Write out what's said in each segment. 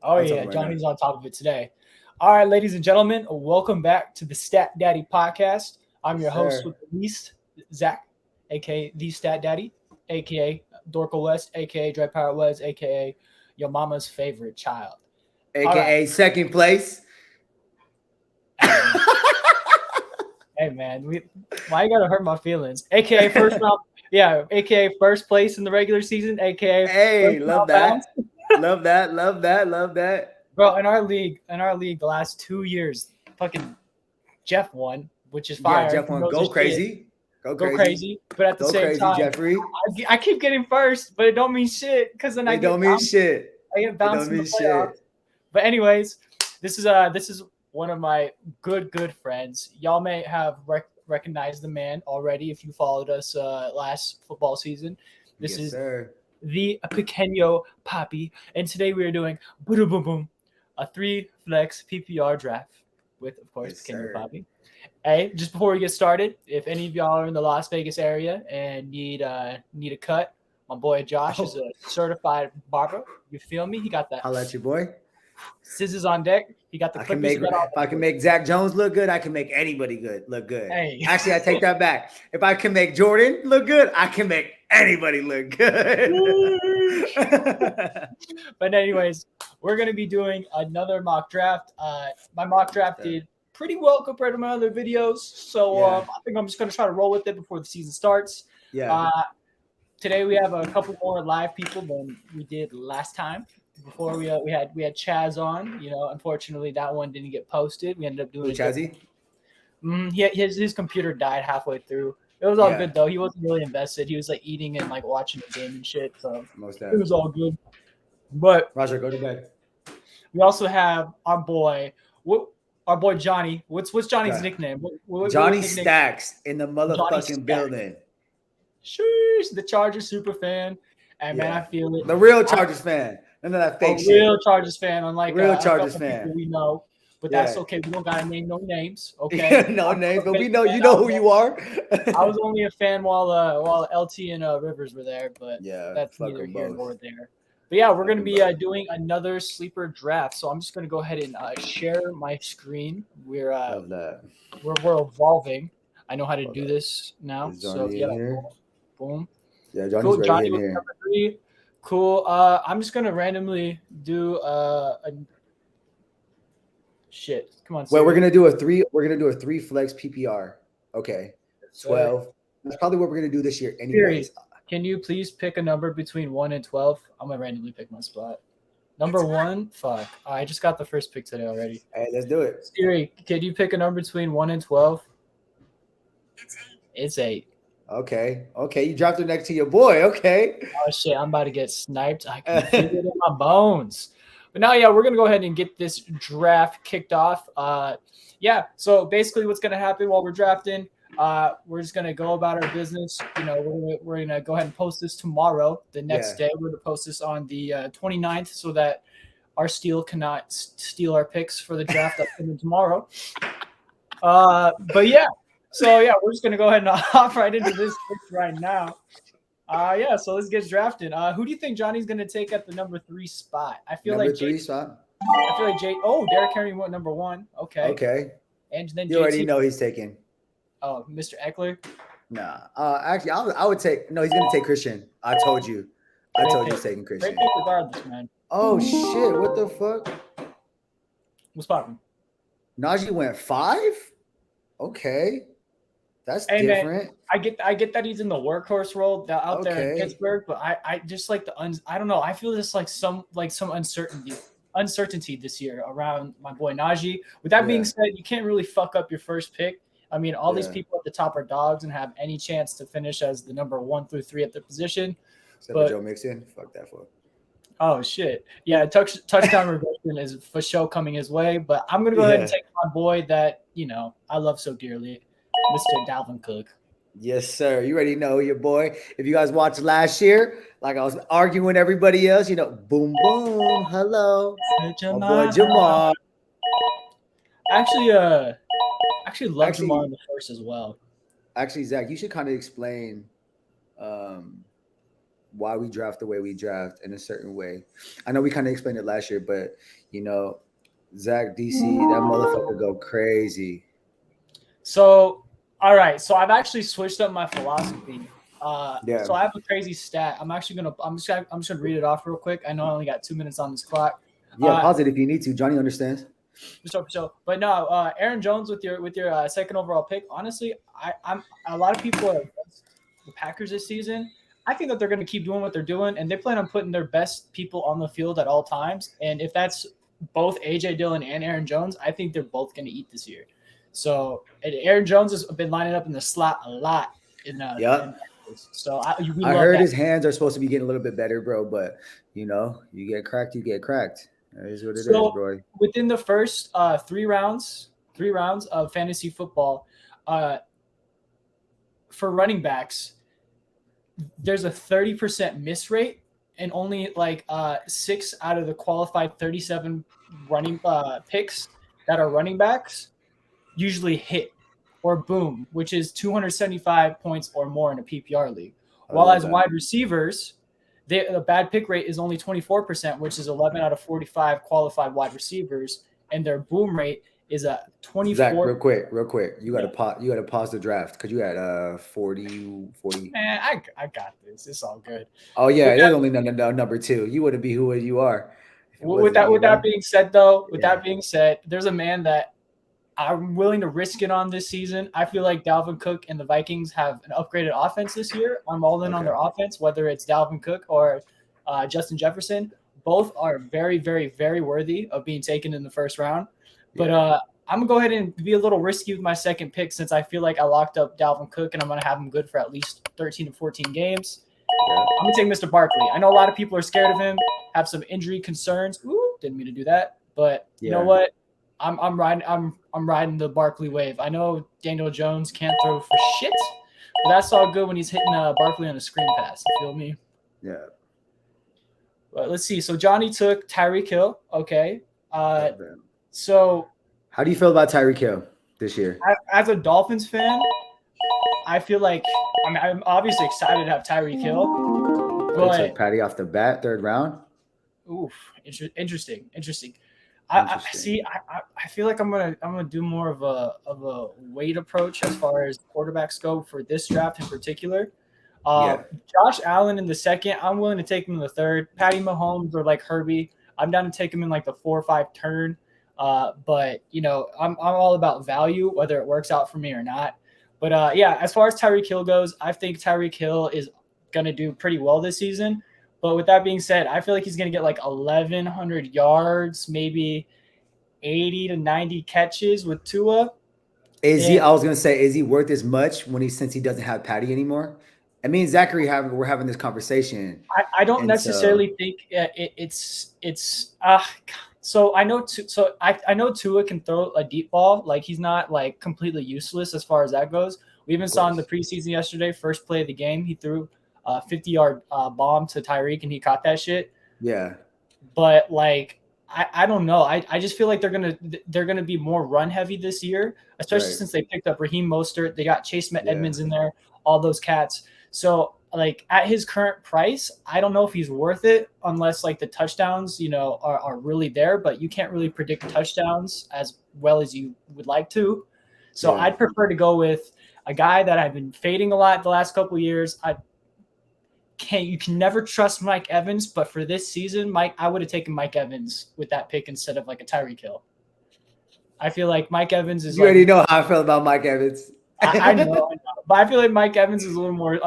Oh yeah, Johnny's on top of it today. All right, ladies and gentlemen, welcome back to the Stat Daddy Podcast. I'm your host with the least, Zacc, aka the Stat Daddy, aka Dorka West, aka Dread Pirate West, aka your mama's favorite child, aka second place. Hey man, why you gotta hurt my feelings? AKA first round, yeah. AKA first place in the regular season. AKA hey, love that, love that. Bro, in our league, the last 2 years, fucking Jeff won, which is fire. Yeah, Jeff won. Go crazy. Go crazy. But at the same time, Jeffrey. I keep getting first, but it don't mean shit because then I get bounced in the playoffs. But anyways, this is one of my good friends. Y'all may have recognized the man already if you followed us last football season. This is the Pequeño Papi, and today we are doing boom boom boom, a 3 flex PPR draft with, of course, Pequeño Papi. Hey, just before we get started, if any of y'all are in the Las Vegas area and need a cut, my boy Josh is a certified barber. You feel me? He got that. I'll let you, boy. Scissors on deck. He got the clippers. If I can make Zacc Jones look good, I can make anybody look good. Hey. Actually, I take that back. If I can make Jordan look good, I can make anybody look good. But anyways, we're going to be doing another mock draft. My mock draft did pretty well compared to my other videos. So I think I'm just going to try to roll with it before the season starts. Yeah. Today we have a couple more live people than we did last time. Before we had Chaz on, unfortunately that one didn't get posted. We ended up doing Chazzy. His computer died halfway through. It was all good though. He wasn't really invested. He was like eating and like watching the game and shit. So it was all good. But Roger, go to bed. We also have our boy Johnny. What's Johnny's nickname? Johnny Stackkz in the motherfucking building. Sheesh, the Chargers super fan. And man, I feel it. The real Chargers fan. None of that fake shit. Real Chargers fan, unlike real Chargers fan. We know, but that's okay. We don't gotta name no names, okay? No names, but we know you know who you are. I was only a fan while LT and Rivers were there, but that's neither here nor there. But yeah, we're gonna be doing another sleeper draft. So I'm just gonna go ahead and share my screen. We're evolving. I know how to do this now. So boom. Yeah, Johnny's ready in here. Number 3. Cool. I'm just gonna randomly do shit. Come on. Well, we're gonna do a 3. We're gonna do a 3 flex PPR. Okay. 12. That's probably what we're gonna do this year. Anyways. Can you please pick a number between 1 and 12? I'm gonna randomly pick my spot. Number 1. Fuck. I just got the first pick today already. Hey, let's do it. Siri, can you pick a number between 1 and 12? It's 8. Okay, you dropped it next to your boy. Okay. Oh shit, I'm about to get sniped. I can feel it in my bones. But now, we're gonna go ahead and get this draft kicked off. So basically, what's gonna happen while we're drafting? We're just gonna go about our business. We're gonna go ahead and post this tomorrow. The next day, we're gonna post this on the 29th, so that our steal cannot steal our picks for the draft upcoming tomorrow. But yeah. So we're just gonna go ahead and hop right into this right now. So let's get drafted. Who do you think Johnny's gonna take at the number 3 spot? I feel like Derrick Henry went number 1. Okay. And then you already know he's taking. Oh, Mr. Eckler. Nah. Actually, I would take. No, he's gonna take Christian. I told you. He's taking Christian. Great pick regardless, man. Oh shit! What the fuck? What's popping? Najee went 5. Okay. That's different. Man, I get that he's in the workhorse role out there in Pittsburgh, but I just like I don't know. I feel just like some uncertainty this year around my boy Najee. With that being said, you can't really fuck up your first pick. I mean, all these people at the top are dogs and have any chance to finish as the number 1 through 3 at their position. Except for Joe Mixon. Fuck that fuck. Oh shit. Yeah, touchdown regression is for sure coming his way, but I'm gonna go ahead and take my boy that I love so dearly. Mr. Dalvin Cook. Yes, sir. You already know your boy. If you guys watched last year, like I was arguing with everybody else, boom, boom, hello. My boy Jamar. Actually love Jamar in the first as well. Actually, Zacc, you should kind of explain why we draft the way we draft in a certain way. I know we kind of explained it last year, but Zacc DC, that motherfucker go crazy. So, all right. So I've actually switched up my philosophy. Yeah. So I have a crazy stat. I'm just gonna read it off real quick. I know I only got 2 minutes on this clock. Yeah, pause it if you need to. Johnny understands. But no, Aaron Jones with your second overall pick. Honestly, I'm a lot of people are against the Packers this season. I think that they're going to keep doing what they're doing, and they plan on putting their best people on the field at all times. And if that's both AJ Dillon and Aaron Jones, I think they're both going to eat this year. So Aaron Jones has been lining up in the slot a lot. So I heard his hands are supposed to be getting a little bit better, bro. But you get cracked, you get cracked. That is what it is, bro. Within the first three rounds of fantasy football, for running backs, there's a 30% miss rate, and only like 6 out of the qualified 37 running picks that are running backs usually hit or boom, which is 275 points or more in a PPR league. While as wide receivers, the bad pick rate is only 24%, which is 11 out of 45 qualified wide receivers, and their boom rate is a 24. Zacc, real quick. You got to pause the draft because you had 40. Man, I got this. It's all good. Oh yeah, there's only number 2. You wouldn't be who you are. With that being said, there's a man that I'm willing to risk it on this season. I feel like Dalvin Cook and the Vikings have an upgraded offense this year. I'm all in on their offense, whether it's Dalvin Cook or Justin Jefferson. Both are very, very, very worthy of being taken in the first round. But I'm going to go ahead and be a little risky with my second pick since I feel like I locked up Dalvin Cook and I'm going to have him good for at least 13 to 14 games. Yeah. I'm going to take Mr. Barkley. I know a lot of people are scared of him, have some injury concerns. Ooh, didn't mean to do that. But you know what? I'm riding the Barkley wave. I know Daniel Jones can't throw for shit, but that's all good when he's hitting Barkley on a screen pass. You feel me? Yeah. But let's see. So Johnny took Tyreek Hill. Okay. So how do you feel about Tyreek Hill this year? As a Dolphins fan, I feel like I'm obviously excited to have Tyreek Hill. But took Patty off the bat, 3rd round. Oof, interesting. I feel like I'm gonna do more of a weight approach as far as quarterbacks go for this draft in particular. Josh Allen in the 2nd. I'm willing to take him in the 3rd. Patty Mahomes or like Herbie. I'm down to take him in like the 4 or 5 turn. But I'm all about value, whether it works out for me or not. But as far as Tyreek Hill goes, I think Tyreek Hill is gonna do pretty well this season. But with that being said, I feel like he's gonna get like 1,100 yards, maybe 80 to 90 catches with Tua. I was gonna say, is he worth as much since he doesn't have Patty anymore? I mean, Zachary, we're having this conversation. I don't necessarily think it's. So I know. I know Tua can throw a deep ball. Like he's not like completely useless as far as that goes. We even saw in the preseason yesterday, first play of the game, he threw a 50-yard bomb to Tyreek and he caught that shit. Yeah. But like I don't know. I just feel like they're gonna be more run heavy this year, especially since they picked up Raheem Mostert. They got Chase Edmonds in there, all those cats. So like at his current price, I don't know if he's worth it unless like the touchdowns, are really there, but you can't really predict touchdowns as well as you would like to. So I'd prefer to go with a guy that I've been fading a lot the last couple of years. You can never trust Mike Evans, but for this season, I would have taken Mike Evans with that pick instead of like a Tyreek Hill. I feel like Mike Evans is. You already know how I feel about Mike Evans. I know, but I feel like Mike Evans is a little more.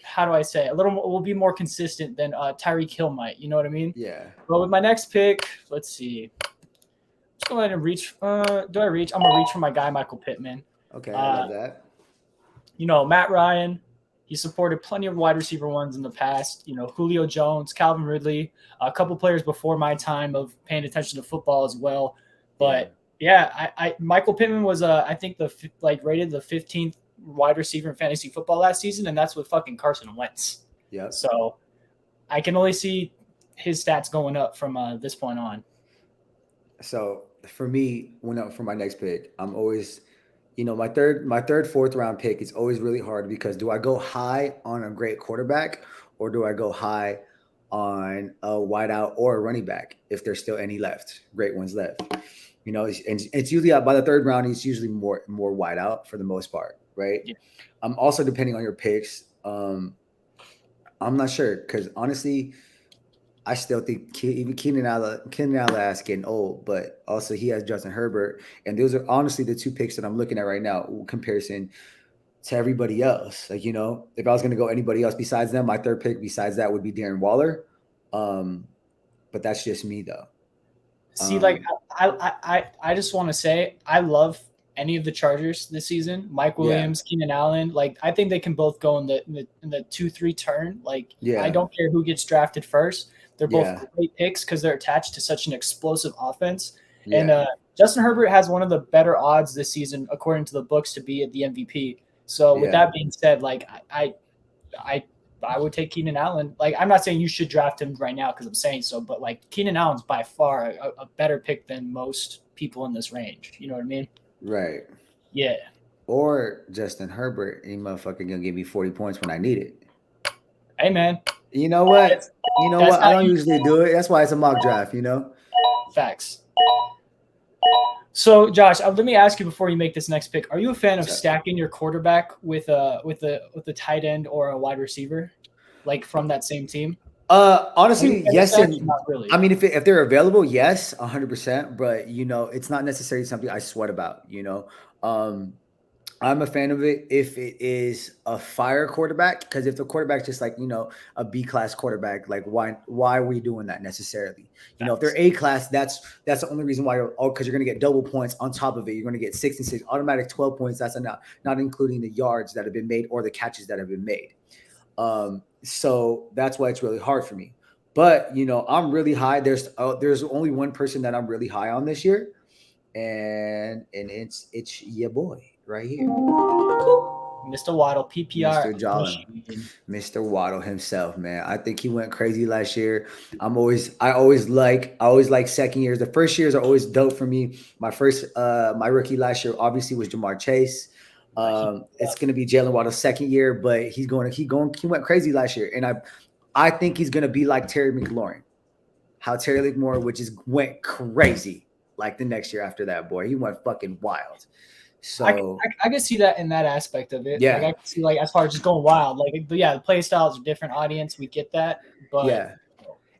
How do I say? Will be more consistent than Tyreek Hill might. You know what I mean? Yeah. But with my next pick, let's see. Just go ahead and reach. Do I reach? I'm gonna reach for my guy Michael Pittman. Okay, I love that. Matt Ryan. He supported plenty of wide receiver ones in the past. Julio Jones, Calvin Ridley, a couple players before my time of paying attention to football as well. But Michael Pittman was I think rated the 15th wide receiver in fantasy football last season, and that's with fucking Carson Wentz. Yeah. So I can only see his stats going up from this point on. So for me, for my next pick, I'm always. My third, 4th round pick is always really hard because do I go high on a great quarterback or do I go high on a wideout or a running back if there's still any left, great ones left? You know, and it's usually by the third round, it's usually more wideout for the most part, right? Yeah. Also depending on your picks. I'm not sure because honestly, I still think even Keenan Allen is getting old, but also he has Justin Herbert, and those are honestly the two picks that I'm looking at right now in comparison to everybody else. Like, you know, if I was going to go anybody else besides them, my third pick besides that would be Darren Waller. But that's just me though. See, like I just want to say I love any of the Chargers this season. Mike Williams, Keenan Allen, like I think they can both go in the 2-3 turn. Like I don't care who gets drafted first. They're both great picks because they're attached to such an explosive offense. Yeah. And Justin Herbert has one of the better odds this season, according to the books, to be at the MVP. So with that being said, like I would take Keenan Allen. Like I'm not saying you should draft him right now because I'm saying so, but like Keenan Allen's by far a better pick than most people in this range. You know what I mean? Right. Yeah. Or Justin Herbert, he motherfucker gonna give me 40 points when I need it. Hey man. You know what? I don't usually do it. That's why it's a mock draft, you know? Facts. So Josh, let me ask you before you make this next pick. Are you a fan of stacking your quarterback with a tight end or a wide receiver, like from that same team? Honestly, yes, and not really. I mean, if they're available, yes, 100%. But you know, it's not necessarily something I sweat about. You know, I'm a fan of it if it is a fire quarterback, because if the quarterback's just like, you know, a B class quarterback, like why are we doing that necessarily? You know, if they're A class, that's the only reason why because you're going to get double points on top of it. You're going to get 6 and 6, automatic 12 points. That's not including the yards that have been made or the catches that have been made. So that's why it's really hard for me. But you know, I'm really high. There's only one person that I'm really high on this year, and it's your boy right here, Mr. Waddle, PPR, Mr. Waddle himself, man. I think he went crazy last year. I always like second years. The first years are always dope for me. My rookie last year obviously was Jamar Chase. It's gonna be Jalen Waddle's second year, but he went crazy last year, and I think he's gonna be like Terry McLaurin, how Terry McLaurin went crazy like the next year after that. Boy, he went fucking wild. So I can see that in that aspect of it. Yeah, like, I can see, like, as far as just going wild, like, the play styles are different audience. We get that, but yeah,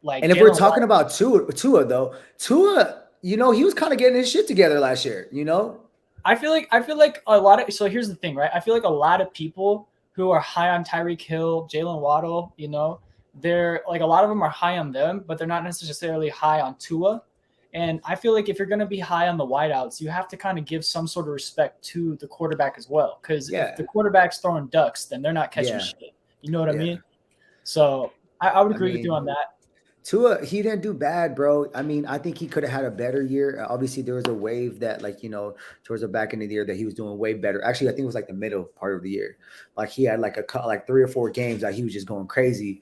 like, and if we're talking about Tua though, you know, he was kind of getting his shit together last year. You know, I feel like a lot of, so here's the thing, right? I feel like a lot of people who are high on Tyreek Hill, Jalen Waddle, you know, they're like, a lot of them are high on them, but they're not necessarily high on Tua. And I feel like if you're going to be high on the wideouts, you have to kind of give some sort of respect to the quarterback as well. Because if the quarterback's throwing ducks, then they're not catching shit. You know what I mean? So I would agree with you on that. Tua, he didn't do bad, bro. I mean, I think he could have had a better year. Obviously, there was a wave that, like, you know, towards the back end of the year that he was doing way better. Actually, I think it was like the middle part of the year. Like he had like 3 or 4 games that he was just going crazy.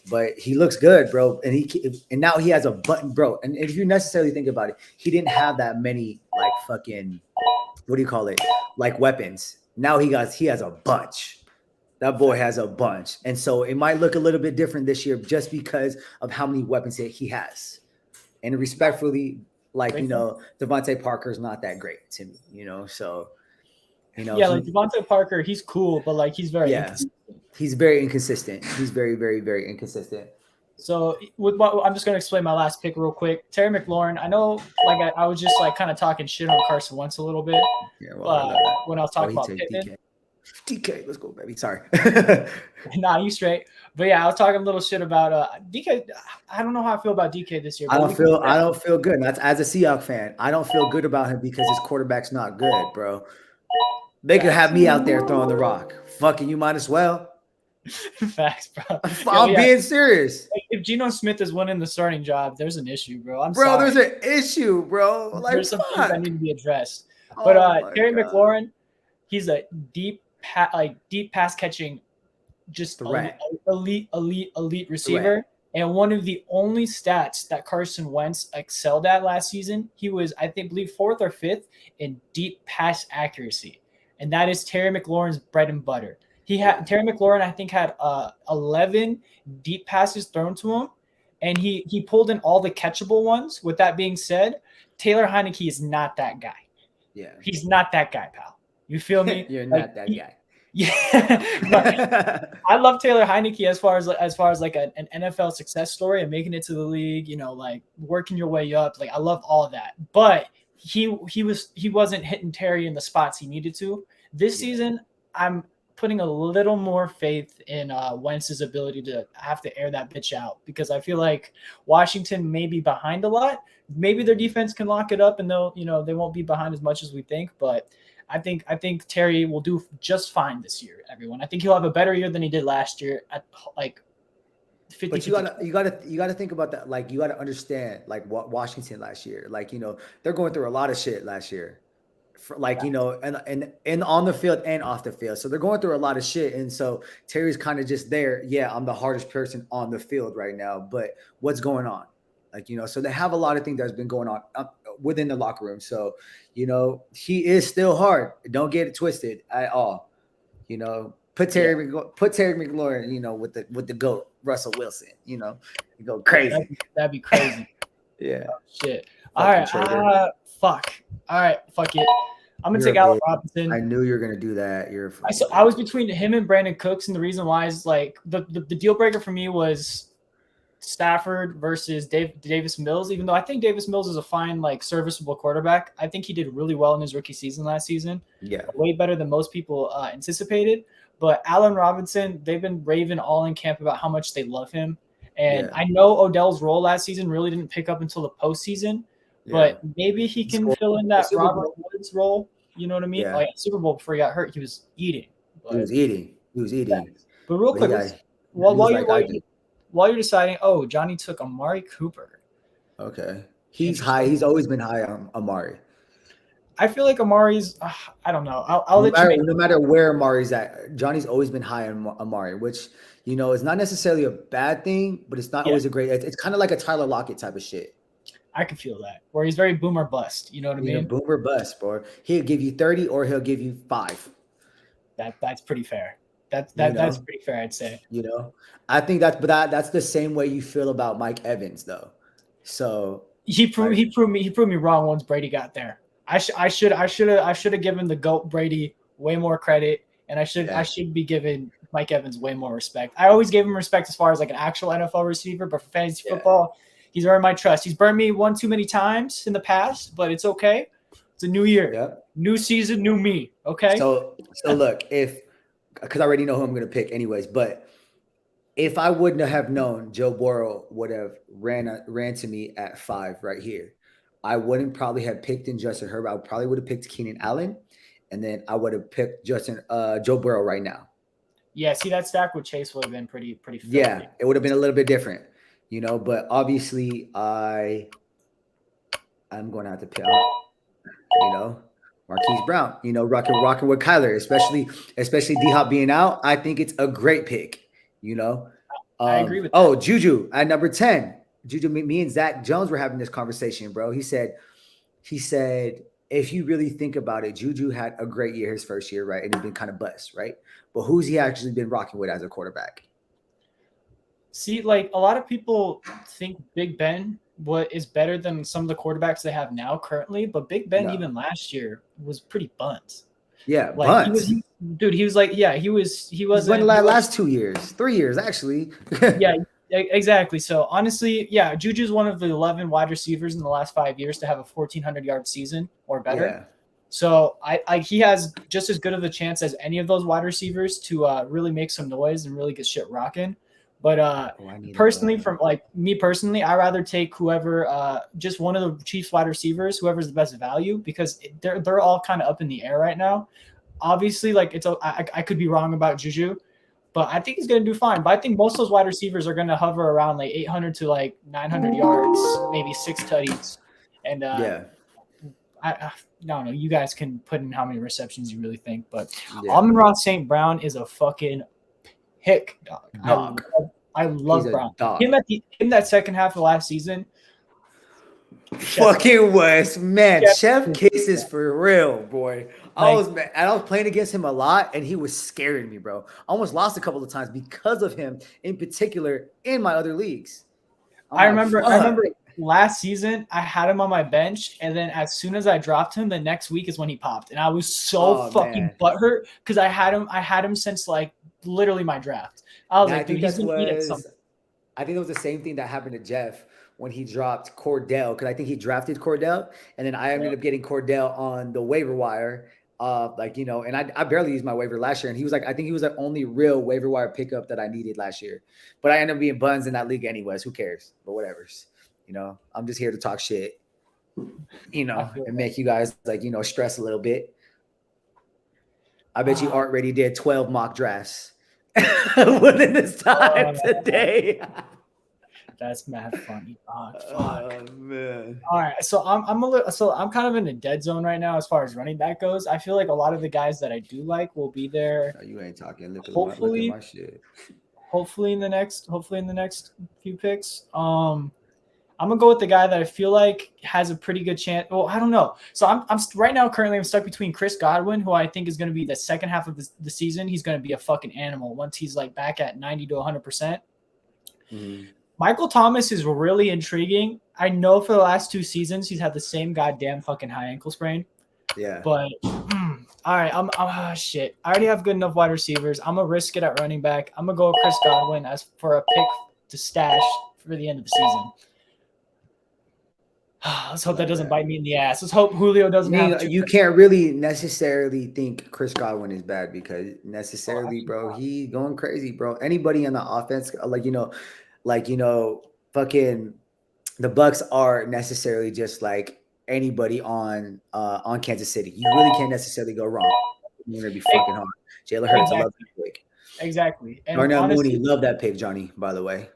But he looks good, bro. And now he has a button, bro. And if you necessarily think about it, he didn't have that many like fucking, what do you call it? Like weapons. Now he has a bunch. That boy has a bunch. And so it might look a little bit different this year just because of how many weapons he has. And respectfully, like, you know, Devontae Parker's not that great to me, you know? So, you know. Yeah, like Devontae Parker, he's cool, but like he's very inconsistent. He's very inconsistent. He's very, very, very inconsistent. So I'm just going to explain my last pick real quick. Terry McLaurin, I know, like I was just like kind of talking shit on Carson Wentz a little bit. Yeah, well, when I was talking about Pittman. DK, let's go, baby. Sorry. Nah, you straight. But yeah, I was talking a little shit about DK. I don't know how I feel about DK this year. I don't feel good. That's as a Seahawks fan. I don't feel good about him because his quarterback's not good, bro. They could have me out there throwing the rock. Fucking, you might as well. Facts, bro. I'm being serious. If Geno Smith is winning the starting job, there's an issue, bro. I'm sorry. There's an issue, bro. Like, there's some things that need to be addressed. But Terry McLaurin, he's a deep pass catching, just elite receiver. Threat. And one of the only stats that Carson Wentz excelled at last season, he was, I believe 4th or 5th in deep pass accuracy. And that is Terry McLaurin's bread and butter. Terry McLaurin, I think, had 11 deep passes thrown to him, and he pulled in all the catchable ones. With that being said, Taylor Heineke is not that guy. Yeah. He's not that guy, pal. You feel me? You're not that guy. Yeah. But I love Taylor Heineke as far as like an NFL success story and making it to the league, like working your way up. Like I love all of that. But he wasn't hitting Terry in the spots he needed to. This season, I'm putting a little more faith in Wentz's ability to have to air that bitch out, because I feel like Washington may be behind a lot. Maybe their defense can lock it up and they won't be behind as much as we think. But I think Terry will do just fine this year, everyone. I think he'll have a better year than he did last year at like 50. But you gotta think about that. Like you gotta understand like what Washington last year. Like, they're going through a lot of shit last year. And on the field and off the field. So they're going through a lot of shit. And so Terry's kind of just there. Yeah, I'm the hardest person on the field right now. But what's going on? Like, so they have a lot of things that's been going on within the locker room. So, he is still hard. Don't get it twisted at all. Put Terry McLaurin, with the GOAT, Russell Wilson, you go crazy. That'd be crazy. Yeah. Oh, shit. All right. Fuck. All right. Fuck it. I'm going to take Allen Robinson. I knew you were going to do that. I was between him and Brandon Cooks. And the reason why is like the deal breaker for me was Stafford versus Davis Mills, even though I think Davis Mills is a fine, like serviceable quarterback. I think he did really well in his rookie season last season. Yeah. Way better than most people anticipated. But Allen Robinson, they've been raving all in camp about how much they love him. And I know Odell's role last season really didn't pick up until the postseason, but maybe he can fill in that Robert Woods role. You know what I mean? Yeah. Like Super Bowl before he got hurt, he was eating. He was eating. Yeah. But real quick, while you're deciding, Johnny took Amari Cooper. Okay. He's high. He's always been high on Amari. I feel like Amari's, I don't know. I'll let you. No matter where Amari's at, Johnny's always been high on Amari, which, is not necessarily a bad thing, but it's not always a great. It's kind of like a Tyler Lockett type of shit. I can feel that. Where he's very boomer bust. You know what I mean? Boomer bust, bro. He'll give you 30 or he'll give you 5. That's pretty fair. That's pretty fair, I'd say. I think that's the same way you feel about Mike Evans, though. So he proved me wrong once Brady got there. I should have given the GOAT Brady way more credit, and I should be giving Mike Evans way more respect. I always gave him respect as far as like an actual NFL receiver, but for fantasy football, he's earned my trust. He's burned me one too many times in the past, but it's okay. It's a new year, new season, new me. Okay. So look, because I already know who I'm going to pick anyways, but if I wouldn't have known Joe Burrow would have ran to me at 5 right here, I wouldn't probably have picked in Justin Herbert. I probably would have picked Keenan Allen, and then I would have picked Joe Burrow right now. Yeah, see, that stack with Chase would have been pretty filthy. Yeah, it would have been a little bit different, but obviously I'm going to have to pick, Marquise Brown, rocking with Kyler, especially D-Hop being out. I think it's a great pick, I agree with that. Oh, Juju at number 10. Juju, me and Zacc Jones were having this conversation, bro. He said, if you really think about it, Juju had a great year his first year, right? And he's been kind of bust, right? But who's he actually been rocking with as a quarterback? See, like a lot of people think Big Ben is better than some of the quarterbacks they have now currently, but Big Ben even last year was pretty bunt. Yeah, like he was like, he was in the last 2 years, 3 years actually. Yeah, exactly. So honestly, Juju's one of the 11 wide receivers in the last 5 years to have a 1,400-yard season or better. Yeah. So he has just as good of a chance as any of those wide receivers to really make some noise and really get shit rocking. But personally, I rather take whoever, just one of the Chiefs wide receivers, whoever's the best value, because they're all kind of up in the air right now. Obviously, like I could be wrong about Juju, but I think he's going to do fine. But I think most of those wide receivers are going to hover around like 800 to like 900 yards, maybe 6 tutties. And I don't know. You guys can put in how many receptions you really think, but Amon-Ra St. Brown is a fucking pick, dog. I love Brown. Him that second half of last season. Fucking West, man. Chef kisses for real, boy. I was playing against him a lot, and he was scaring me, bro. I almost lost a couple of times because of him, in particular, in my other leagues. I remember last season I had him on my bench, and then as soon as I dropped him, the next week is when he popped, and I was so fucking butthurt because I had him since like literally my draft. I was like, dude, he's gonna eat at something. I think it was the same thing that happened to Jeff when he dropped Cordell, because I think he drafted Cordell, and then I ended up getting Cordell on the waiver wire. And I barely used my waiver last year, and he was like, I think he was the only real waiver wire pickup that I needed last year. But I ended up being buns in that league anyways. Who cares? But whatever's, I'm just here to talk shit, and make you guys stress a little bit. I bet you Art already did 12 mock drafts within this time today. That's mad funny. Oh man! All right, so I'm kind of in a dead zone right now as far as running back goes. I feel like a lot of the guys that I do like will be there. No, you ain't talking. Look at my shit. Hopefully in the next few picks. I'm gonna go with the guy that I feel like has a pretty good chance. Well, I don't know. So I'm right now currently I'm stuck between Chris Godwin, who I think is going to be the second half of the season. He's going to be a fucking animal once he's like back at 90 to 100%. Michael Thomas is really intriguing. I know for the last 2 seasons he's had the same goddamn fucking high ankle sprain. Yeah. But all right, shit. I already have good enough wide receivers. I'm gonna risk it at running back. I'm gonna go with Chris Godwin as for a pick to stash for the end of the season. Let's hope that doesn't bite me in the ass. Let's hope Julio doesn't have you can't really necessarily think Chris Godwin is bad because bro, he going crazy, bro. Anybody in the offense, fucking the Bucks are necessarily just like anybody on Kansas City. You really can't necessarily go wrong. You're gonna be fucking hard. Jalen Hurts, I love that pick. Exactly. And Darnell Mooney, love that pick, Johnny, by the way.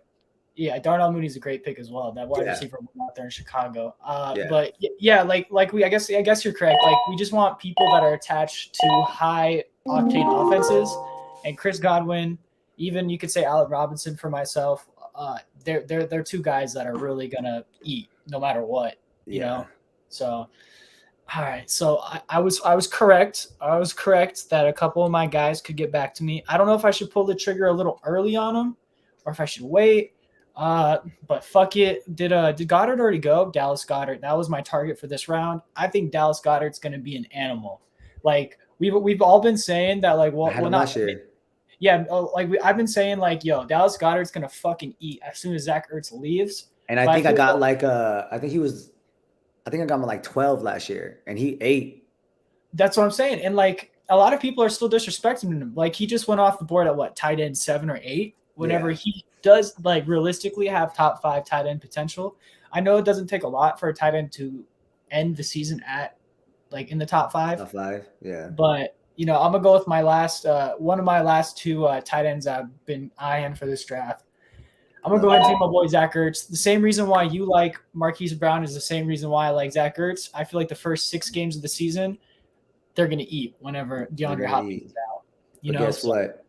Yeah, Darnell Mooney's a great pick as well. That wide receiver out there in Chicago. But yeah, I guess you're correct. Like we just want people that are attached to high octane offenses, and Chris Godwin, even you could say Allen Robinson for myself. They're 2 guys that are really gonna eat no matter what, you know. So, all right. So I was correct. I was correct that a couple of my guys could get back to me. I don't know if I should pull the trigger a little early on them, or if I should wait. But fuck it. Did Goddard already go? Dallas Goddard. That was my target for this round. I think Dallas Goddard's gonna be an animal. Like we've all been saying that. Like, well, not year. Yeah, I've been saying like, yo, Dallas Goddard's gonna fucking eat as soon as Zach Ertz leaves. And I think I got I think I got him like 12 last year, and he ate. That's what I'm saying. And like a lot of people are still disrespecting him. Like he just went off the board at tight end 7 or 8. Whenever he does like realistically have top 5 tight end potential. I know it doesn't take a lot for a tight end to end the season at like in the top 5. Top 5, yeah. But I'm gonna go with my last one of my last 2 tight ends I've been eyeing for this draft. I'm gonna go ahead and take my boy Zach Ertz. The same reason why you like Marquise Brown is the same reason why I like Zach Ertz. I feel like the first 6 games of the season, they're gonna eat whenever DeAndre Hopkins is out. Guess what?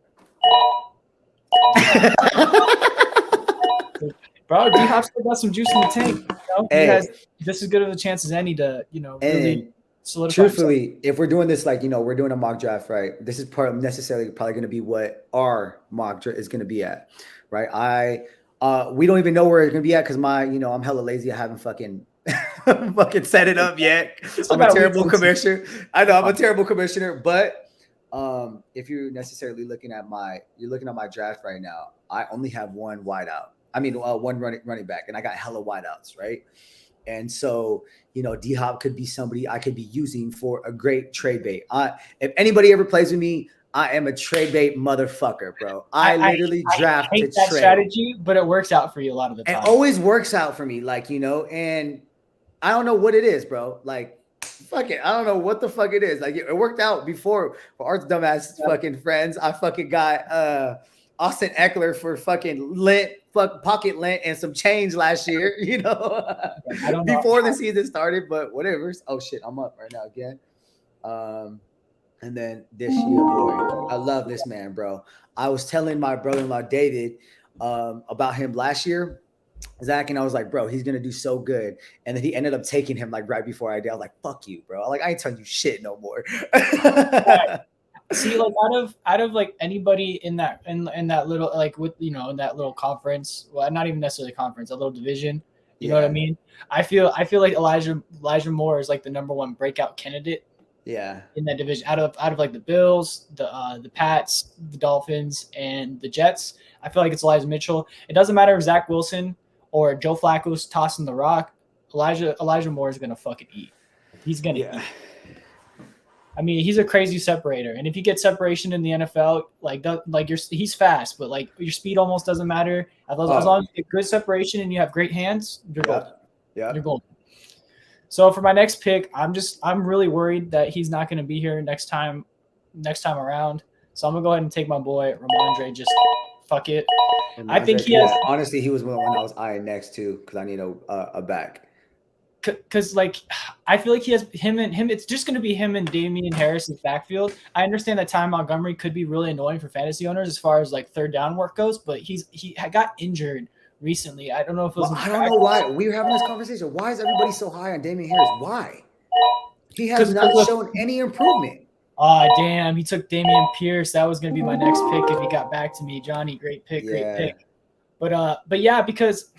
Bro, D-Hop still got some juice in the tank. He has just as good of a chance as any to, really solidify. Truthfully, if we're doing this, we're doing a mock draft, right? This is necessarily probably going to be what our mock draft is going to be at, right? We don't even know where it's going to be at because I'm hella lazy. I haven't fucking set it up yet. I'm a terrible commissioner. I know I'm a terrible commissioner, but if you're necessarily looking at my draft right now, I only have one wideout. I mean, one running back, and I got hella wideouts, right? And so, D-Hop could be somebody I could be using for a great trade bait. If anybody ever plays with me, I am a trade bait motherfucker, bro. I literally draft I hate that trade strategy, but it works out for you a lot of the time. It always works out for me, and I don't know what it is, bro. Like, fuck it. I don't know what the fuck it is. Like, it worked out before for our dumbass fucking friends. I fucking got Austin Eckler for fucking pocket lint and some change last year, before the season started, but whatever. Oh shit, I'm up right now again. And then this year, boy, I love this man, bro. I was telling my brother-in-law David about him last year. Zacc, and I was like, bro, he's gonna do so good. And then he ended up taking him like right before I did. I was like, fuck you, bro. Like, I ain't telling you shit no more. See, like out of like anybody in that little like with in that little conference, well, not even necessarily conference, a little division. You know what I mean? I feel like Elijah Moore is like the number one breakout candidate. Yeah. In that division, out of like the Bills, the Pats, the Dolphins, and the Jets, I feel like it's Elijah Mitchell. It doesn't matter if Zach Wilson or Joe Flacco's tossing the rock. Elijah Moore is gonna fucking eat. He's gonna eat. I mean, he's a crazy separator, and if you get separation in the NFL, he's fast, but like your speed almost doesn't matter. As long as you get good separation and you have great hands, you're golden. Yeah, you're golden. So for my next pick, I'm really worried that he's not going to be here next time around. So I'm gonna go ahead and take my boy Ramondre. Just fuck it. I think he has. Honestly, he was one I was eyeing next too because I need a back. Because like I feel like he has him. It's just going to be him and Damian Harris's backfield. I understand that Ty Montgomery could be really annoying for fantasy owners as far as like third down work goes, but he got injured recently. I don't know if it was. I don't know why we were having this conversation. Why is everybody so high on Damian Harris? Why? He has not shown any improvement. Oh, damn. He took Dameon Pierce. That was going to be my next pick if he got back to me. Johnny, great pick. But yeah, because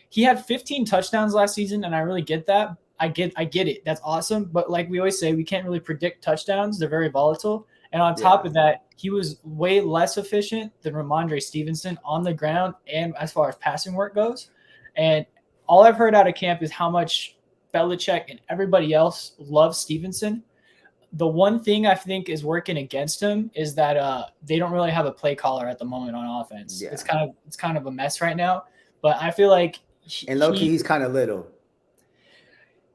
he had 15 touchdowns last season, and I really get that. I get it. That's awesome. But like we always say, we can't really predict touchdowns. They're very volatile. And on top of that, he was way less efficient than Ramondre Stevenson on the ground and as far as passing work goes. And all I've heard out of camp is how much Belichick and everybody else loves Stevenson. The one thing I think is working against him is that they don't really have a play caller at the moment on offense. Yeah. It's kind of a mess right now. But I feel like he's kind of little.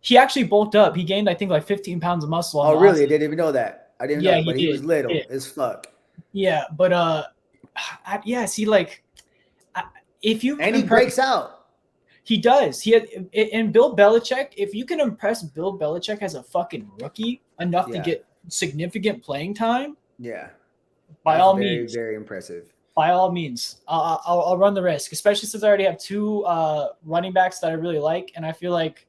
He actually bulked up. He gained, I think, like 15 pounds of muscle. Oh, really? I didn't even know that. I didn't know, but he was little as fuck. Yeah, but see, like, if you and he breaks out. He does. And Bill Belichick, if you can impress Bill Belichick as a fucking rookie enough to get significant playing time, by all means, very impressive. By all means, I'll run the risk, especially since I already have two running backs that I really like, and I feel like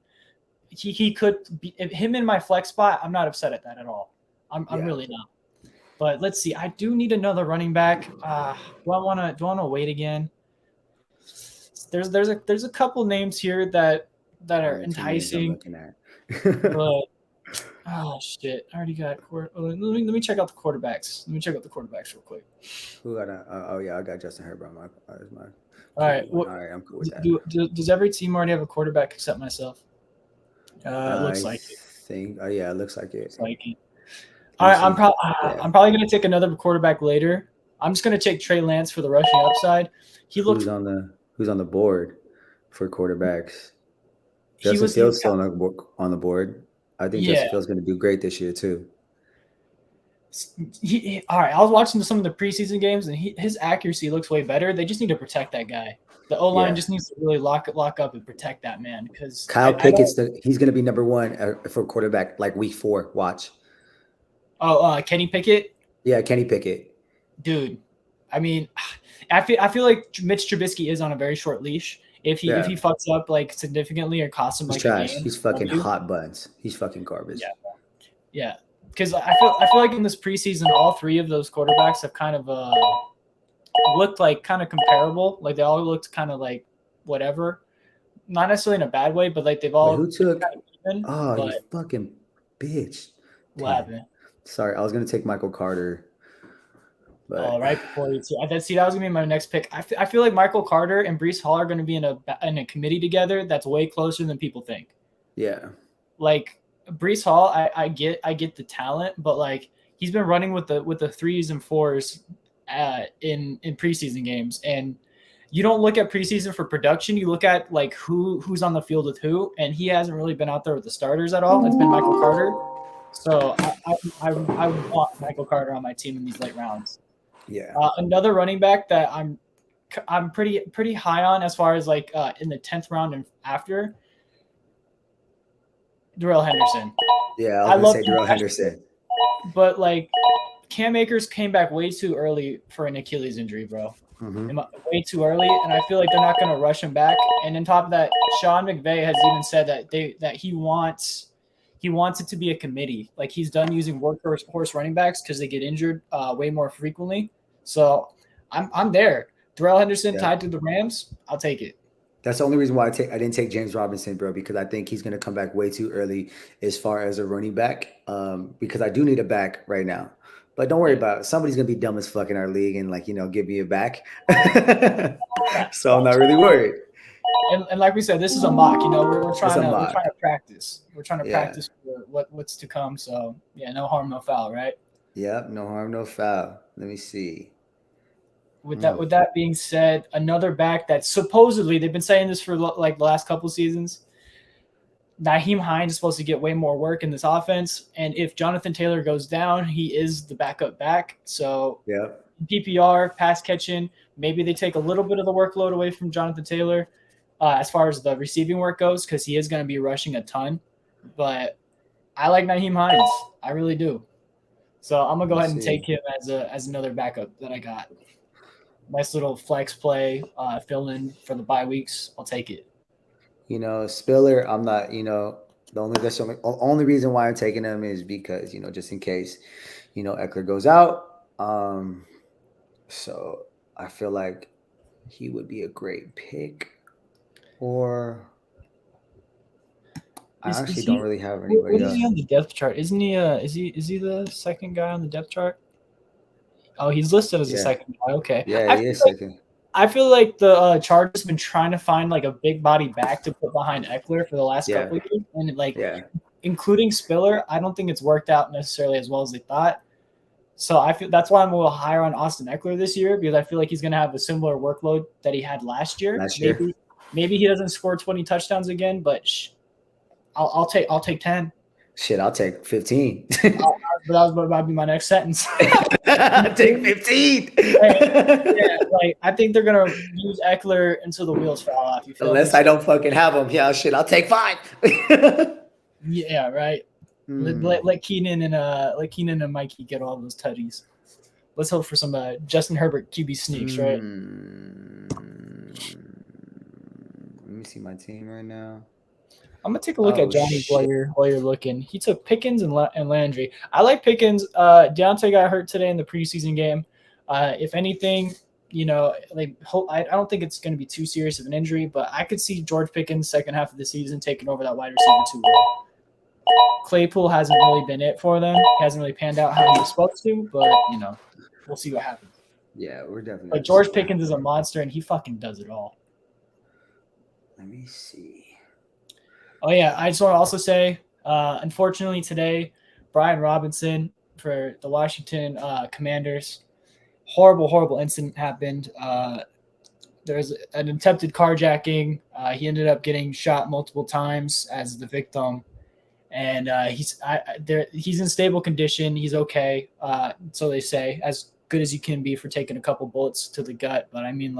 he could be him in my flex spot. I'm not upset at that at all. I'm really not. But let's see. I do need another running back. Do I want to wait again? There's a couple names here that are enticing. But oh shit! I already got. Let me check out the quarterbacks. Let me check out the quarterbacks real quick. Who got I got Justin Herbert. All right. All right, I'm cool with that. Does every team already have a quarterback except myself? It looks like it. It looks like it. All right, I'm probably gonna take another quarterback later. I'm just gonna take Trey Lance for the rushing upside. Who's on the board for quarterbacks? Justin Fields still on the board. I think Justin Fields going to do great this year too. All right, I was watching some of the preseason games, and his accuracy looks way better. They just need to protect that guy. The O-line just needs to really lock up and protect that man because Kyle Pickett's he's going to be number one for quarterback like week 4. Watch. Oh, Kenny Pickett. Yeah, Kenny Pickett. Dude, I mean, I feel like Mitch Trubisky is on a very short leash. If he fucks up like significantly or costs him like trash. He's fucking hot buns. He's fucking garbage. Yeah. Because I feel like in this preseason, all three of those quarterbacks have kind of looked like kind of comparable. Like they all looked kind of like whatever, not necessarily in a bad way, but like they've all. Who took? Kind of even, you fucking bitch. What happened? Sorry, I was gonna take Michael Carter. But right before you too. That was gonna be my next pick. I feel like Michael Carter and Breece Hall are gonna be in a committee together that's way closer than people think. Yeah. Like Breece Hall, I get the talent, but like he's been running with the 3s and 4s in preseason games, and you don't look at preseason for production. You look at like who's on the field with who, and he hasn't really been out there with the starters at all. It's been Michael Carter. So I want Michael Carter on my team in these late rounds. Yeah. Another running back that I'm pretty high on as far as like in the 10th round and after. Darrell Henderson. Yeah, I was gonna say Darrell Henderson. But like Cam Akers came back way too early for an Achilles injury, bro. way too early, and I feel like they're not going to rush him back. And on top of that, Sean McVay has even said that he wants it to be a committee. Like he's done using workhorse running backs because they get injured way more frequently. So I'm there. Darrell Henderson tied to the Rams. I'll take it. That's the only reason why I didn't take James Robinson, bro, because I think he's going to come back way too early as far as a running back. Because I do need a back right now. But don't worry about it. Somebody's going to be dumb as fuck in our league and give me a back. So I'm not really worried. And like we said, this is a mock. We're trying to practice. We're trying to practice for what's to come. So yeah, no harm, no foul, right? Yep, no harm, no foul. Let me see. With that being said, another back that supposedly they've been saying this for like the last couple seasons. Nyheim Hines is supposed to get way more work in this offense, and if Jonathan Taylor goes down, he is the backup back. So PPR, pass catching, maybe they take a little bit of the workload away from Jonathan Taylor as far as the receiving work goes, because he is going to be rushing a ton. But I like Nyheim Hines, I really do. So I'm gonna go ahead and take him as another backup that I got. Nice little flex play, fill in for the bye weeks. I'll take it. Spiller, I'm not, the only reason why I'm taking him is because, just in case, Eckler goes out. So I feel like he would be a great pick. Or I actually don't really have anybody else. Is he on the depth chart? Isn't he is he the second guy on the depth chart? Oh, he's listed as the second guy. Okay. Yeah, he is second. I feel like the Chargers have been trying to find like a big body back to put behind Eckler for the last couple of years, and including Spiller, I don't think it's worked out necessarily as well as they thought. So I feel that's why I'm a little higher on Austin Eckler this year, because I feel like he's going to have a similar workload that he had last year. Maybe he doesn't score 20 touchdowns again, but I'll take 10. Shit, I'll take 15. But that was about to be my next sentence. Take 15. I think they're gonna use Eckler until the wheels fall off. Unless I don't fucking have him. Yeah, shit, I'll take 5. Yeah, right. Let Keenan and Mikey get all those tutties. Let's hope for some Justin Herbert QB sneaks, right? Let me see my team right now. I'm gonna take a look at Johnny while you're looking. He took Pickens and Landry. I like Pickens. Deontay got hurt today in the preseason game. If anything, I don't think it's gonna be too serious of an injury, but I could see George Pickens second half of the season taking over that wide receiver 2 role. Claypool hasn't really been it for them. He hasn't really panned out how he was supposed to, but we'll see what happens. Yeah, we're definitely. But George Pickens is a monster, and he fucking does it all. Let me see. Oh, yeah. I just want to also say, unfortunately today, Brian Robinson for the Washington Commanders, horrible incident happened. There was an attempted carjacking. He ended up getting shot multiple times as the victim. And he's in stable condition. He's okay. So they say, as good as you can be for taking a couple bullets to the gut. But I mean,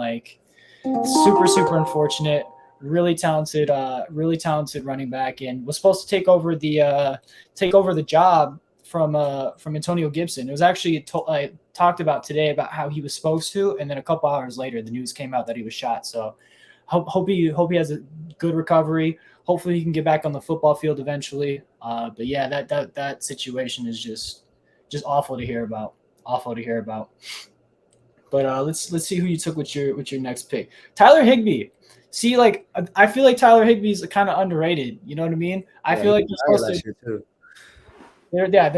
super unfortunate. Really talented running back, and was supposed to take over the job from Antonio Gibson. It was actually talked about today about how he was supposed to, and then a couple hours later, the news came out that he was shot. So hope he has a good recovery. Hopefully, he can get back on the football field eventually. But yeah, that situation is just awful to hear about. But let's see who you took with your next pick. Tyler Higbee. See, I feel like Tyler Higbee's kind of underrated. You know what I mean? I feel like they're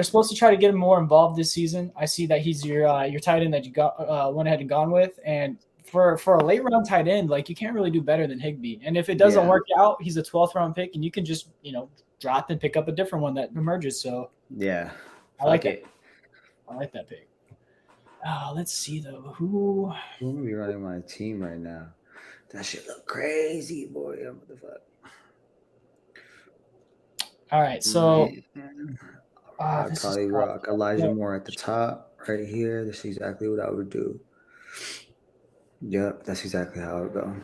supposed to try to get him more involved this season. I see that he's your tight end that you got went ahead and gone with, and for a late round tight end, you can't really do better than Higbee. And if it doesn't work out, he's a 12th round pick, and you can just drop and pick up a different one that emerges. So yeah, I like it. I like that pick. Let's see though, who are we running my team right now? That shit look crazy, boy. What the fuck? All right, so I'd probably rock Elijah Moore at the top right here. That's exactly what I would do. Yep, that's exactly how it would go.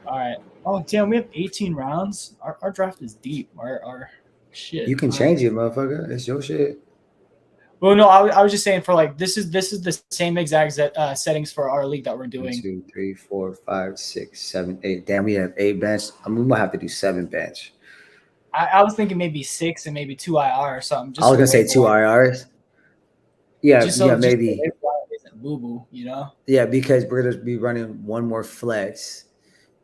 All right. Oh, damn, we have 18 rounds. Our draft is deep. Our shit. You can change it, motherfucker. It's your shit. Well, no, I was just saying for like this is the same exact settings for our league that we're doing. 1, 2, 3, 4, 5, 6, 7, 8. Damn, we have 8 bench. I mean, we might have to do 7 bench. I was thinking maybe 6 and maybe 2 IR or something. I was gonna say 2 IRs. Yeah, maybe. Boo boo, you know. Yeah, because we're gonna be running one more flex,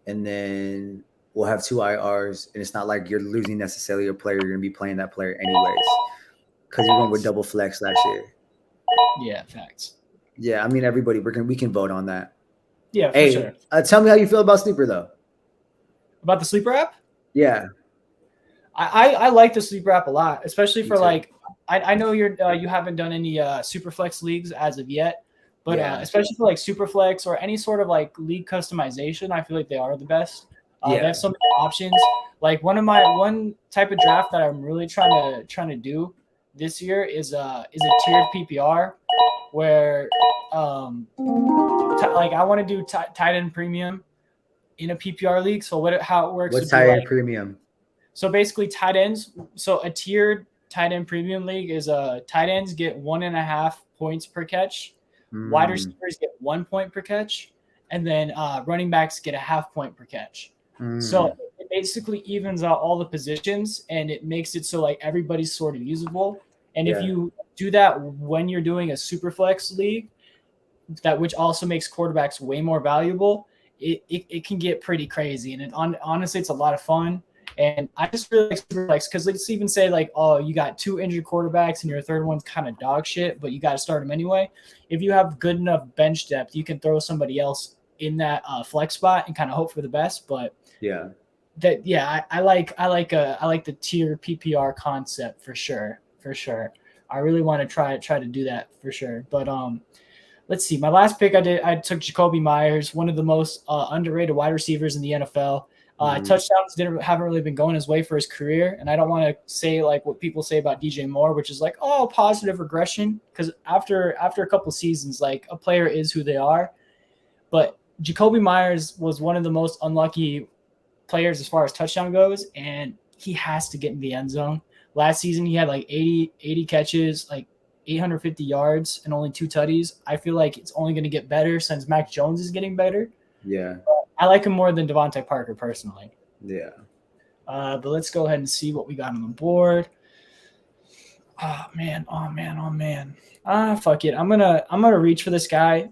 and then we'll have 2 IRs, and it's not like you're losing necessarily a player. You're gonna be playing that player anyways, because we went with double flex last year. Yeah, facts. Yeah, I mean everybody, we can vote on that. Yeah, for sure. Tell me how you feel about Sleeper though. About the Sleeper app? Yeah. I like the Sleeper app a lot, especially for like I know you haven't done any Superflex leagues as of yet, but especially for like Superflex or any sort of like league customization, I feel like they are the best. They have so many options. Like one type of draft that I'm really trying to do this year is a tiered PPR where like I want to do tight end premium in a PPR league. So how it works? What's tight end premium? So basically, tight ends. So a tiered tight end premium league is tight ends get 1.5 points per catch, wide receivers get 1 point per catch, and then running backs get a 0.5 point per catch. So it basically evens out all the positions, and it makes it so like everybody's sort of usable. And if you do that when you're doing a super flex league, which also makes quarterbacks way more valuable, it can get pretty crazy. And honestly, it's a lot of fun. And I just really like super flex because let's even say like, oh, you got 2 injured quarterbacks and your third one's kind of dog shit, but you got to start them anyway. If you have good enough bench depth, you can throw somebody else in that flex spot and kind of hope for the best. But I like the tier PPR concept for sure. I really want to try to do that for sure. But let's see. My last pick I took Jakobi Meyers, one of the most underrated wide receivers in the NFL. Touchdowns haven't really been going his way for his career, and I don't want to say like what people say about DJ Moore, which is like, oh, positive regression, because after a couple seasons, like a player is who they are. But Jakobi Meyers was one of the most unlucky players as far as touchdown goes, and he has to get in the end zone. Last season, he had like 80 catches, like 850 yards, and only 2 tutties. I feel like it's only going to get better since Mac Jones is getting better. Yeah. I like him more than Devontae Parker personally. Yeah. But let's go ahead and see what we got on the board. Oh man. Fuck it. I'm gonna reach for this guy.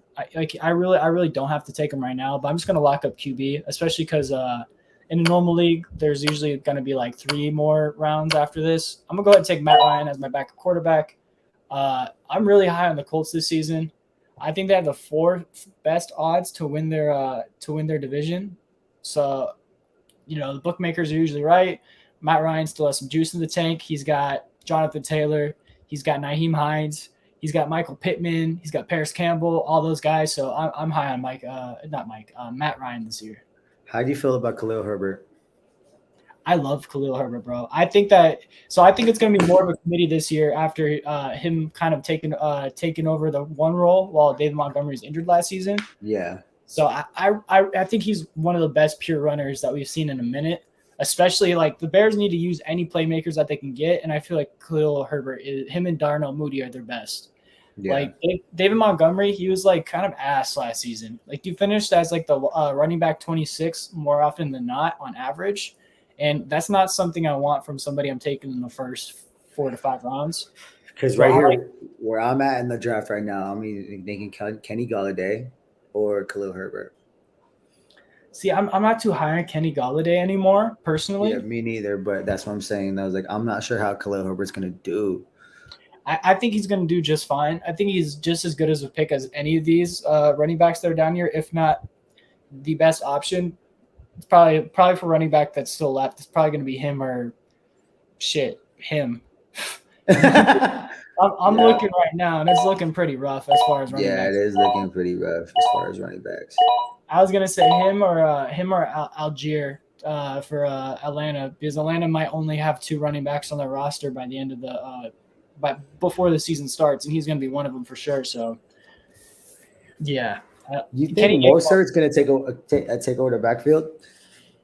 I really don't have to take him right now, but I'm just gonna lock up QB, especially because in a normal league, there's usually gonna be like 3 more rounds after this. I'm gonna go ahead and take Matt Ryan as my backup quarterback. I'm really high on the Colts this season. I think they have the 4th best odds to win their division. So, the bookmakers are usually right. Matt Ryan still has some juice in the tank. He's got Jonathan Taylor. He's got Nyheim Hines. He's got Michael Pittman. He's got Paris Campbell, all those guys. So I'm high on Matt Ryan this year. How do you feel about Khalil Herbert? I love Khalil Herbert, bro. I think it's going to be more of a committee this year after him kind of taking over the one role while David Montgomery's injured last season. Yeah. So I think he's one of the best pure runners that we've seen in a minute, especially like the Bears need to use any playmakers that they can get. And I feel like Khalil Herbert, him and Darnell Mooney are their best. Yeah. Like David Montgomery, he was like kind of ass last season. Like he finished as like the running back 26 more often than not on average. And that's not something I want from somebody I'm taking in the first 4 to 5 rounds. Because here, where I'm at in the draft right now, I'm either thinking Kenny Golladay or Khalil Herbert. See, I'm not too high on Kenny Golladay anymore, personally. Yeah, me neither, but that's what I'm saying. I was like, I'm not sure how Khalil Herbert's going to do. I think he's going to do just fine. I think he's just as good as a pick as any of these running backs that are down here, if not the best option. It's probably for running back that's still left. It's probably going to be him or him. I'm looking right now, and it's looking pretty rough as far as running backs. Yeah, it is looking pretty rough as far as running backs. I was going to say him or Algier for Atlanta, because Atlanta might only have 2 running backs on their roster by the end of before the season starts, and he's going to be one of them for sure. So, yeah. You think Mostert's going to take over the backfield?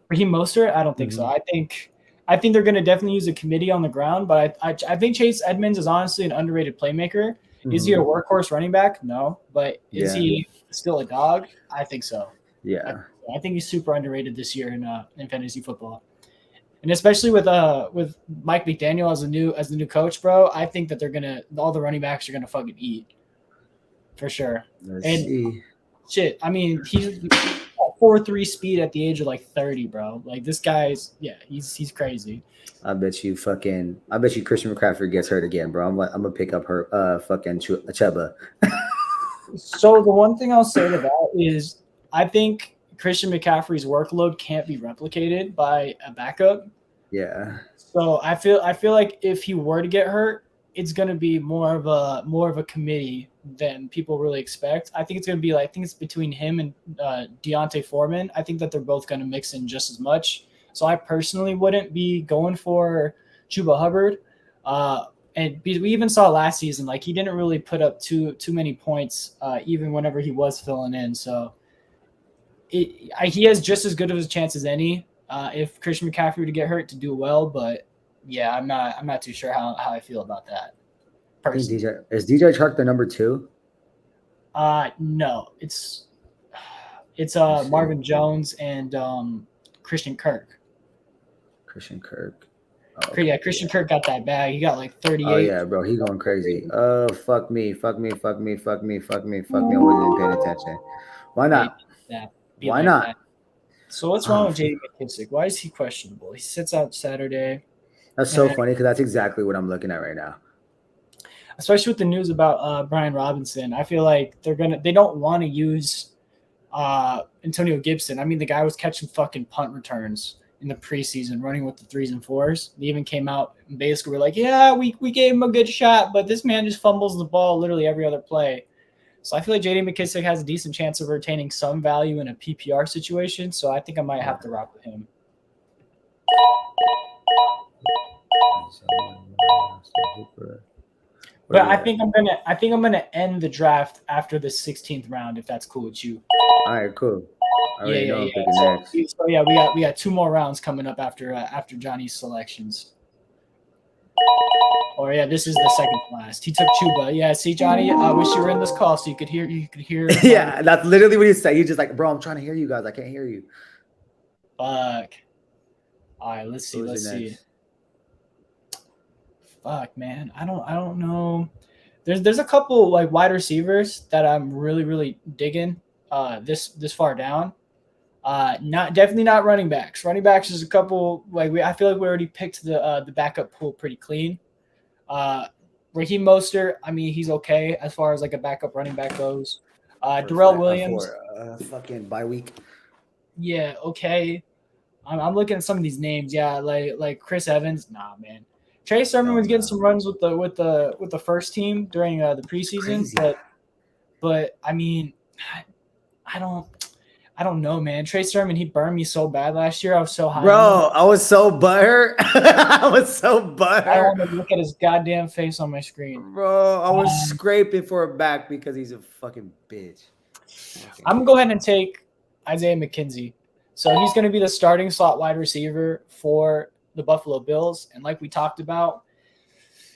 Raheem Mostert? I don't think so. I think I think they're going to definitely use a committee on the ground, but I think Chase Edmonds is honestly an underrated playmaker. Mm-hmm. Is he a workhorse running back? No, but is he still a dog? I think so. Yeah, I think he's super underrated this year in fantasy football, and especially with Mike McDaniel as the new coach, bro. I think that all the running backs are gonna fucking eat for sure. Let's see. Shit, I mean he's 4.3 speed at the age of like 30, bro. Like this guy's he's crazy. I bet you Christian McCaffrey gets hurt again, bro. I'm gonna pick up her fucking Chuba. So the one thing I'll say to that is I think Christian McCaffrey's workload can't be replicated by a backup. Yeah. So I feel like if he were to get hurt, it's going to be more of a committee than people really expect. I think it's going to be it's between him and Deontay Foreman. I think that they're both going to mix in just as much. So I personally wouldn't be going for Chuba Hubbard. And we even saw last season, like he didn't really put up too many points, even whenever he was filling in. So he has just as good of a chance as any if Christian McCaffrey were to get hurt to do well. But yeah, I'm not too sure how I feel about that. Is DJ Chark the number 2? No, it's Marvin Jones and Christian Kirk. Christian Kirk. Christian Kirk got that bag. He got like 38. Oh yeah, bro, he going crazy. Oh fuck me. I wasn't paying attention. Why not? Why not? That. So what's wrong with J.D. McKissic? Why is he questionable? He sits out Saturday. That's so funny because that's exactly what I'm looking at right now. Especially with the news about Brian Robinson, I feel like they don't want to use Antonio Gibson. I mean, the guy was catching fucking punt returns in the preseason, running with the 3s and 4s. They even came out and basically were like, yeah, we gave him a good shot, but this man just fumbles the ball literally every other play. So I feel like J.D. McKissic has a decent chance of retaining some value in a PPR situation. So I think I might have to rock with him. But I think I'm gonna end the draft after the 16th round if that's cool with you. All right, cool. Yeah. So yeah, we got 2 more rounds coming up after Johnny's selections. Or yeah, this is the second to last. He took Chuba. Yeah, see, Johnny, I wish you were in this call so you could hear. Yeah, that's literally what he said. He's just like, bro, I'm trying to hear you guys. I can't hear you. Fuck. All right, let's see. Fuck, man. I don't know. There's a couple like wide receivers that I'm really, really digging this far down. Definitely not running backs. Running backs is a couple I feel like we already picked the backup pool pretty clean. Raheem Mostert, I mean, he's okay as far as like a backup running back goes. Darrell Williams. Fucking bye week. Yeah, okay. I'm looking at some of these names. Yeah, like Chris Evans. Nah, man. Trey Sermon was getting some runs with the first team during the preseason, but I mean, I don't know, man. Trey Sermon, he burned me so bad last year. I was so high. Bro, I was so butthurt. I don't want to look at his goddamn face on my screen. Bro, I was scraping for a back because he's a fucking bitch. I'm going to go ahead and take Isaiah McKenzie. So he's going to be the starting slot wide receiver for the Buffalo Bills. And like we talked about,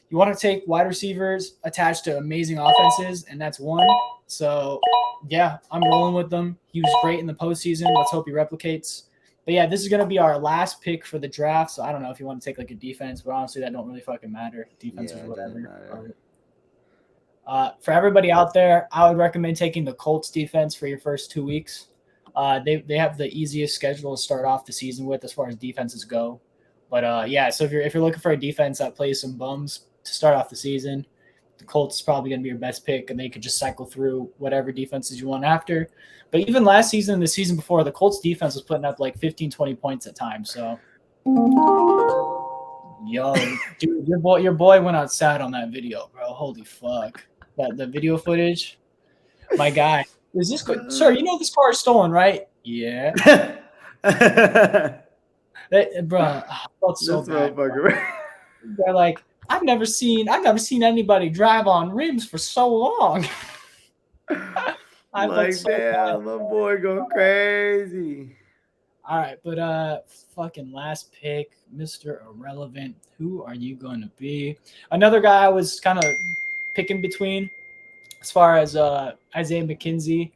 you want to take wide receivers attached to amazing offenses, and that's one. So, yeah, I'm rolling with them. He was great in the postseason. Let's hope he replicates. But, yeah, this is going to be our last pick for the draft. So, I don't know if you want to take, like, a defense, but honestly, that don't really fucking matter. Defense or whatever. For everybody out there, I would recommend taking the Colts defense for your first 2 weeks. They have the easiest schedule to start off the season with as far as defenses go. But, yeah, so if you're looking for a defense that plays some bums to start off the season, the Colts is probably going to be your best pick, and they could just cycle through whatever defenses you want after. But even last season and the season before, the Colts defense was putting up like 15, 20 points at times. So, yo, dude, your boy went outside on that video, bro. Holy fuck. The video footage. My guy. Is this good? Sir, you know this car is stolen, right? Yeah. Bro, I felt so bad. They're like, I've never seen anybody drive on rims for so long. Like, damn, my boy going crazy. All right, but fucking last pick, Mr. Irrelevant. Who are you going to be? Another guy I was kind of picking between as far as Isaiah McKenzie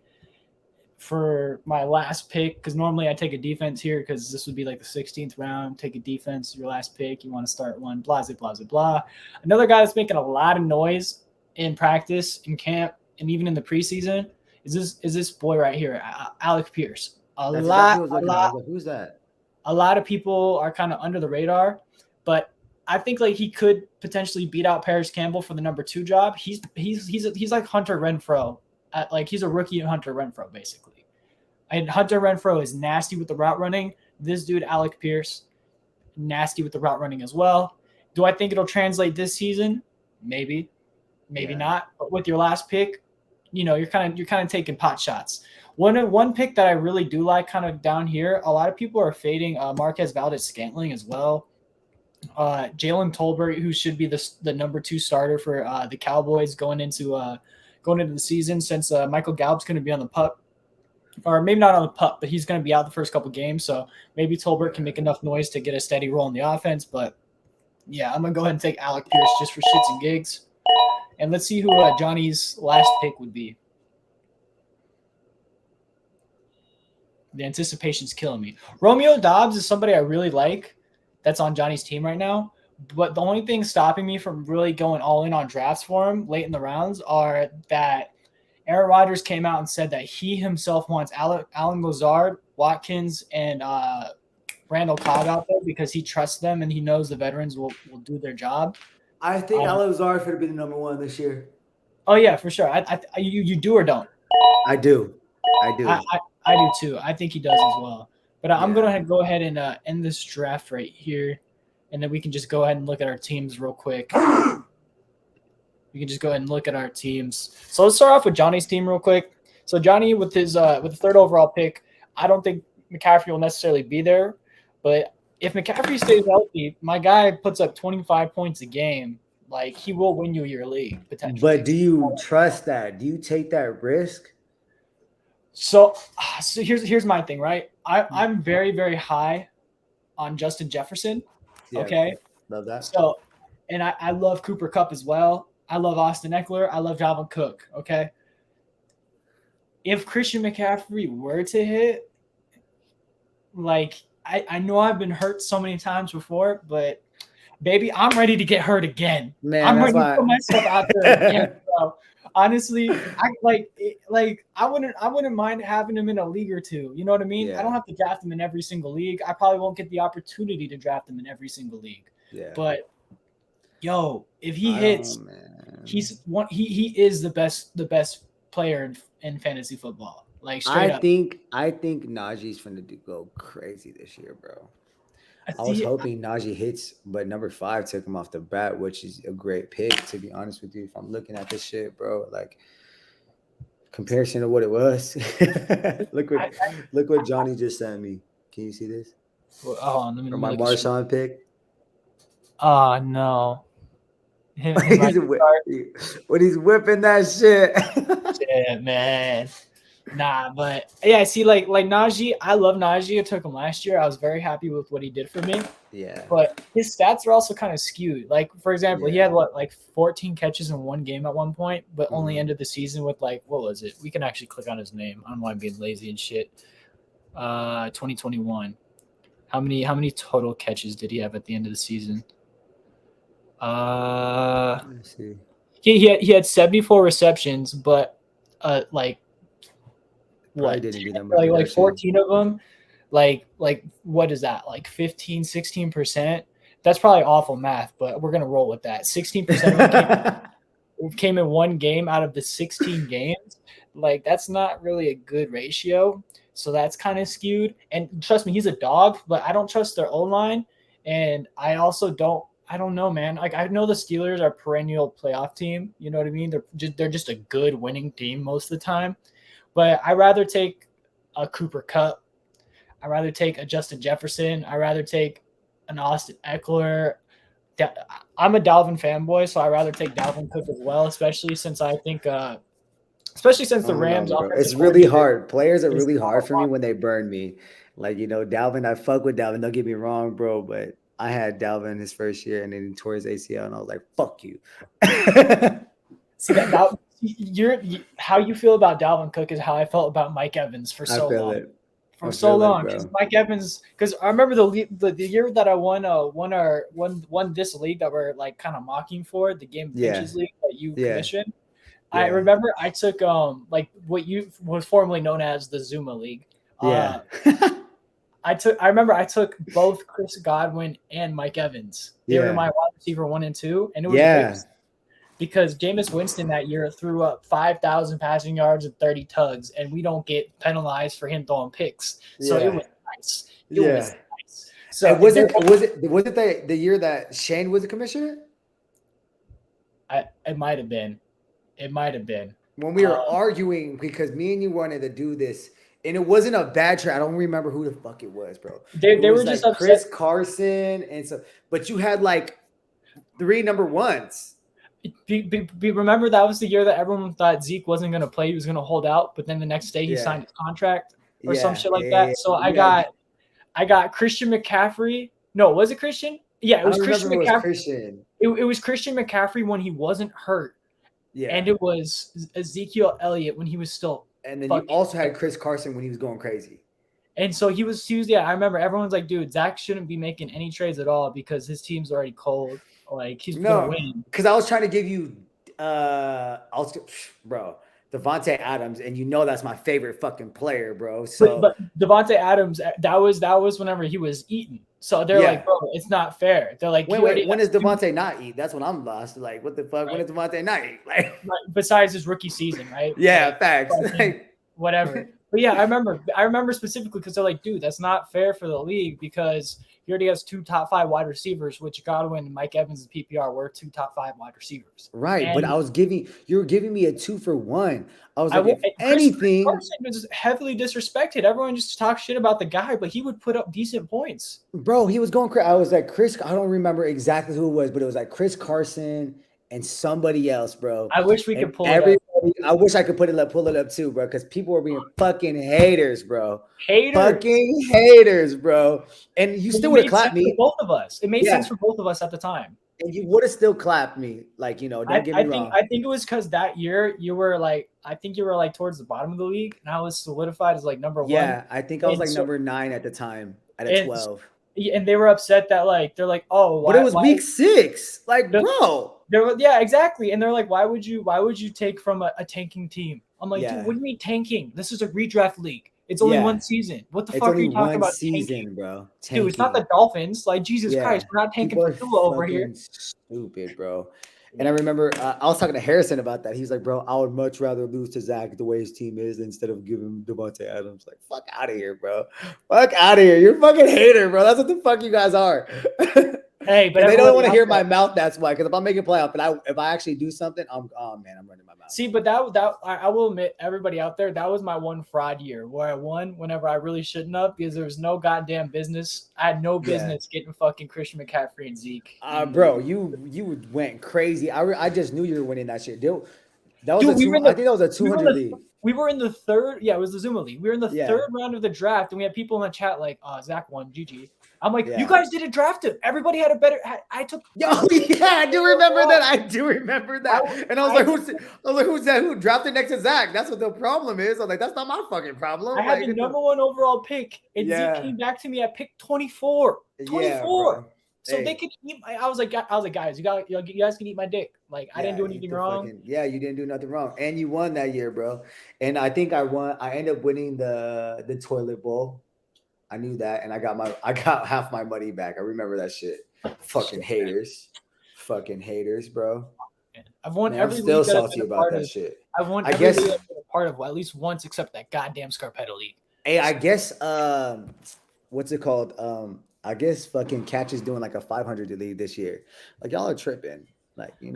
for my last pick, because normally I take a defense here because this would be like the 16th round. Take a defense, your last pick. You want to start one, blah, blah, blah, blah. Another guy that's making a lot of noise in practice, in camp, and even in the preseason is this boy right here, Alec Pierce. Who's that? A lot of people are kind of under the radar, but I think like he could potentially beat out Paris Campbell for the number 2 job. He's like Hunter Renfrow. He's a rookie Hunter Renfrow, basically. And Hunter Renfrow is nasty with the route running. This dude, Alec Pierce, nasty with the route running as well. Do I think it'll translate this season? Maybe not. But with your last pick, you're kind of taking pot shots. One pick that I really do like, kind of down here, a lot of people are fading Marquez Valdes-Scantling as well. Jalen Tolbert, who should be the number 2 starter for the Cowboys going into the season, since Michael Gallup's going to be on the pup. Or maybe not on the pup, but he's going to be out the first couple games. So maybe Tolbert can make enough noise to get a steady role in the offense. But yeah, I'm going to go ahead and take Alec Pierce just for shits and gigs. And let's see who Johnny's last pick would be. The anticipation's killing me. Romeo Doubs is somebody I really like that's on Johnny's team right now. But the only thing stopping me from really going all in on drafts for him late in the rounds are that Aaron Rodgers came out and said that he himself wants Alan Lazard, Watkins, and Randall Cobb out there because he trusts them and he knows the veterans will do their job. I think Alan Lazard should have been the number 1 this year. Oh, yeah, for sure. You do or don't? I do. I do too. I think he does as well. But I'm going to go ahead and end this draft right here, and then we can just go ahead and look at our teams real quick. We can just go ahead and look at our teams. So let's start off with Johnny's team real quick. So Johnny, with his with the 3rd overall pick, I don't think McCaffrey will necessarily be there. But if McCaffrey stays healthy, my guy puts up 25 points a game. Like, he will win you your league, potentially. But do you trust that? Do you take that risk? So here's my thing, right? I'm very, very high on Justin Jefferson. Yeah, okay. Love that. So, and I love Cooper Kupp as well. I love Austin Eckler. I love Dalvin Cook. Okay. If Christian McCaffrey were to hit, like, I know I've been hurt so many times before, but baby, I'm ready to get hurt again. Man, I'm ready to put myself out there again. So honestly, I wouldn't mind having him in a league or two. You know what I mean? Yeah. I don't have to draft him in every single league. I probably won't get the opportunity to draft him in every single league. Yeah. But yo, if he hits, he is the best player in fantasy football. Like, straight up. I think Najee's finna go crazy this year, bro. I was hoping Najee hits, but number 5 took him off the bat, which is a great pick, to be honest with you. If I'm looking at this shit, bro, like, comparison to what it was. look what Johnny just sent me. Can you see this? Well, hold on, let me my Marshawn pick. Oh no. When he's whipping that shit. Yeah, man. Nah, but yeah, see, like Najee, I love Najee. I took him last year. I was very happy with what he did for me. Yeah. But his stats are also kind of skewed. Like, for example, he had 14 catches in one game at one point, but only ended the season with what was it? We can actually click on his name. I don't know why I'm being lazy and shit. 2021. How many total catches did he have at the end of the season? Let's see. He had 74 receptions, but didn't do that much. Like 14 of them, like what is that? Like 15, 16%. That's probably awful math, but we're gonna roll with that. 16% came in one game out of the 16 games. Like, that's not really a good ratio. So that's kind of skewed. And trust me, he's a dog, but I don't trust their O-line. And I also I don't know, man. Like, I know the Steelers are a perennial playoff team. You know what I mean? They're just a good winning team most of the time. But I'd rather take a Cooper Kupp. I'd rather take a Justin Jefferson. I'd rather take an Austin Eckler. I'm a Dalvin fanboy, so I'd rather take Dalvin Cook as well, especially since I think the Rams. It's really hard. Players are really hard for me when they burn me. Like, Dalvin, I fuck with Dalvin. Don't get me wrong, bro, but I had Dalvin his first year and then he tore his ACL, and I was like, fuck you. See that how you feel about Dalvin Cook is how I felt about Mike Evans for so long. It. For so long, because Mike Evans, because I remember the year that I won this league that we're like kind of mocking for, the Game of Inches league that you commissioned. I remember I took like what you was formerly known as the Zuma League. Yeah. I remember I took both Chris Godwin and Mike Evans. They were my wide receiver 1 and 2, and it was because Jameis Winston that year threw up 5,000 passing yards and 30 tugs, and we don't get penalized for him throwing picks. So it was nice. It was nice. So was it the year that Shane was the commissioner? It might have been. It might have been. When we were arguing because me and you wanted to do this, and it wasn't a bad trade. I don't remember who the fuck it was, bro. They were just upset. Chris Carson and so, but you had like 3 number 1s. Remember that was the year that everyone thought Zeke wasn't going to play; he was going to hold out. But then the next day he signed his contract or some shit like that. So I got Christian McCaffrey. No, was it Christian? Yeah, it was Christian McCaffrey. It was Christian McCaffrey when he wasn't hurt. Yeah, and it was Ezekiel Elliott when he was still. And then you also had Chris Carson when he was going crazy. And so he was. Yeah, I remember everyone's like, dude, Zacc shouldn't be making any trades at all because his team's already cold. Like he's gonna win. Because I was trying to give you, bro, Devontae Adams, and that's my favorite fucking player, bro. So, but Devontae Adams, that was whenever he was eating. So they're like, bro, it's not fair. They're like, when does Devontae not eat? That's when I'm lost. Like, what the fuck? Right. When does Devontae not eat? Like, besides his rookie season, right? Yeah, like, facts. Whatever. But yeah, I remember specifically because they're like, dude, that's not fair for the league because he already has 2 top 5 wide receivers, which Godwin and Mike Evans and PPR were 2 top 5 wide receivers. Right, and but you were giving me a 2 for 1. I was like, if anything, Chris was heavily disrespected. Everyone just talked shit about the guy, but he would put up decent points. Bro, he was going crazy. I was like, I don't remember exactly who it was, but it was like Chris Carson and somebody else, bro. I wish we could pull it up. I wish I could pull it up too, bro, because people were being fucking haters, bro. Fucking haters, bro. And you still would have clapped me. Both of us. It made sense for both of us at the time. And you would have still clapped me. Like, don't get me wrong. I think it was because that year you were like towards the bottom of the league, and I was solidified as like number 1. Yeah, I think I was like number 9 at the time at a 12. And they were upset that they're like, oh, but it was week 6. Like, bro. Yeah, exactly. And they're like, why would you take from a tanking team? I'm like, dude, what do you mean tanking? This is a redraft league. It's only 1 season. What the fuck are you talking about? Season, bro. Tanking. Dude, it's not the Dolphins. Like, Jesus Christ, we're not tanking for Tua over here. Stupid, bro. And I remember I was talking to Harrison about that. He's like, bro, I would much rather lose to Zacc the way his team is instead of giving Devontae Adams. Like, fuck out of here, bro. Fuck out of here. You're a fucking hater, bro. That's what the fuck you guys are. Hey, but they don't want to hear my mouth. That's why. Because if I'm making playoff, and if I actually do something, I'm running my mouth. See, but that I will admit, everybody out there, that was my one fraud year where I won whenever I really shouldn't have because there was no goddamn business. I had no business getting fucking Christian McCaffrey and Zeke. Bro, you went crazy. I just knew you were winning that shit. I think that was a 200 league. We were in the third. Yeah, it was the Zuma League. We were in the third round of the draft, and we had people in the chat like, "Zacc won, GG." I'm like, you guys didn't draft him. Everybody had a better. I took. Oh yeah, I do remember that. And I was like, who's that? Who drafted next to Zacc? That's what the problem is. I was like, that's not my fucking problem. I had the number 1 overall pick, and Zeke came back to me at pick 24. 24. So they could eat. I was like, guys, you guys can eat my dick. Like, I didn't do anything wrong. You didn't do nothing wrong, and you won that year, bro. And I think I won. I ended up winning the toilet bowl. I knew that, and I got half my money back. I remember that shit. Fucking haters, bro. I've won every. I'm still salty about that shit. I've won every league I've been a part of at least once, except that goddamn Scarpetta league. Hey, I guess what's it called? I guess fucking Catch is doing like a 500 league this year. Like, y'all are tripping. Like, it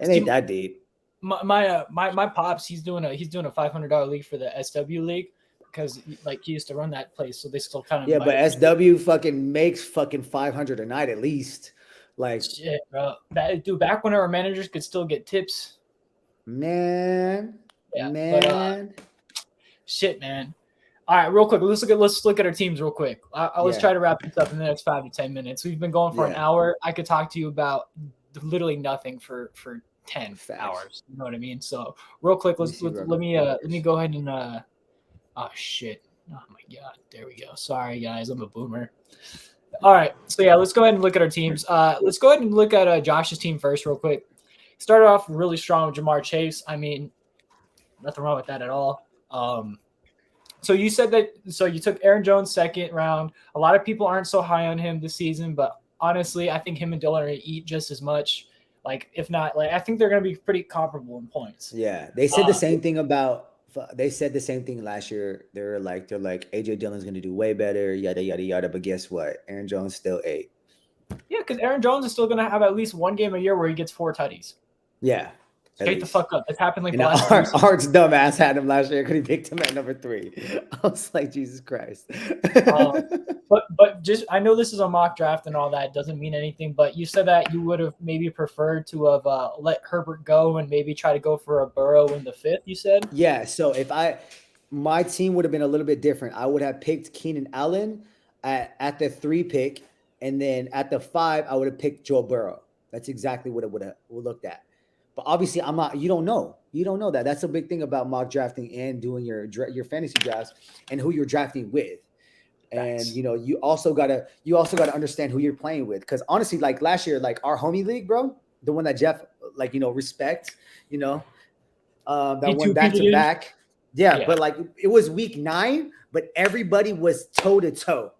ain't that deep. My pops, he's doing a $500 league for the SW league because he used to run that place, so they still kind of but SW fucking makes fucking 500 a night at least. Like, shit, bro. Back when our managers could still get tips. Man. Shit, man. All right, real quick. Let's look at our teams real quick. Let's try to wrap this up in the next 5 to 10 minutes. We've been going for an hour. I could talk to you about literally nothing for 10 hours. You know what I mean? So real quick, let me go ahead and oh shit. Oh my god. There we go. Sorry guys, I'm a boomer. All right. So yeah, let's go ahead and look at our teams. Let's go ahead and look at Josh's team first real quick. Started off really strong with Jamar Chase. I mean, nothing wrong with that at all. So you said that you took Aaron Jones second round. A lot of people aren't so high on him this season, but honestly, I think him and Dylan are going to eat just as much. Like, if not, like, I think they're going to be pretty comparable in points. Yeah. They said the same thing last year. They're like AJ Dillon's going to do way better, yada, yada, yada. But guess what? Aaron Jones still ate. Yeah, because Aaron Jones is still going to have at least one game a year where he gets 4 tutties. Yeah. Straight the fuck up. It's happened like Art's dumbass had him last year because he picked him at number 3. I was like, Jesus Christ. But just, I know this is a mock draft and all that. It doesn't mean anything. But you said that you would have maybe preferred to have let Herbert go and maybe try to go for a Burrow in the 5th. You said. Yeah. So my team would have been a little bit different. I would have picked Keenan Allen at the 3 pick, and then at the 5, I would have picked Joe Burrow. That's exactly what it would have looked at. But obviously, I'm not. You don't know. You don't know that. That's a big thing about mock drafting and doing your fantasy drafts and who you're drafting with. And you also gotta understand who you're playing with. Because honestly, like last year, like our homie league, bro, the one that Jeff respects, that went back to back. Yeah, but like it was week 9, but everybody was toe to toe.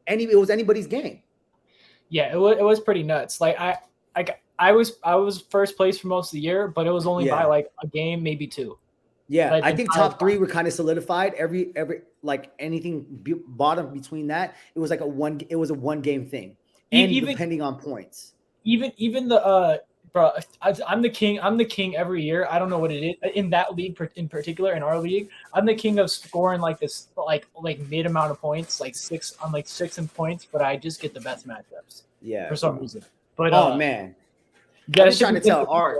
It was anybody's game. Yeah, it was pretty nuts. Like I was first place for most of the year, but it was only by like a game, maybe 2. Yeah, I think top 3 were kind of solidified. Every like anything bottom between that, it was like a 1 game thing, and even depending on points. Even the bro, I'm the king. I'm the king every year. I don't know what it is in that league in particular. In our league, I'm the king of scoring like this, like mid amount of points, like 6 on like 6 in points, but I just get the best matchups. Yeah, for some reason. But man. I'm just trying to tell Art,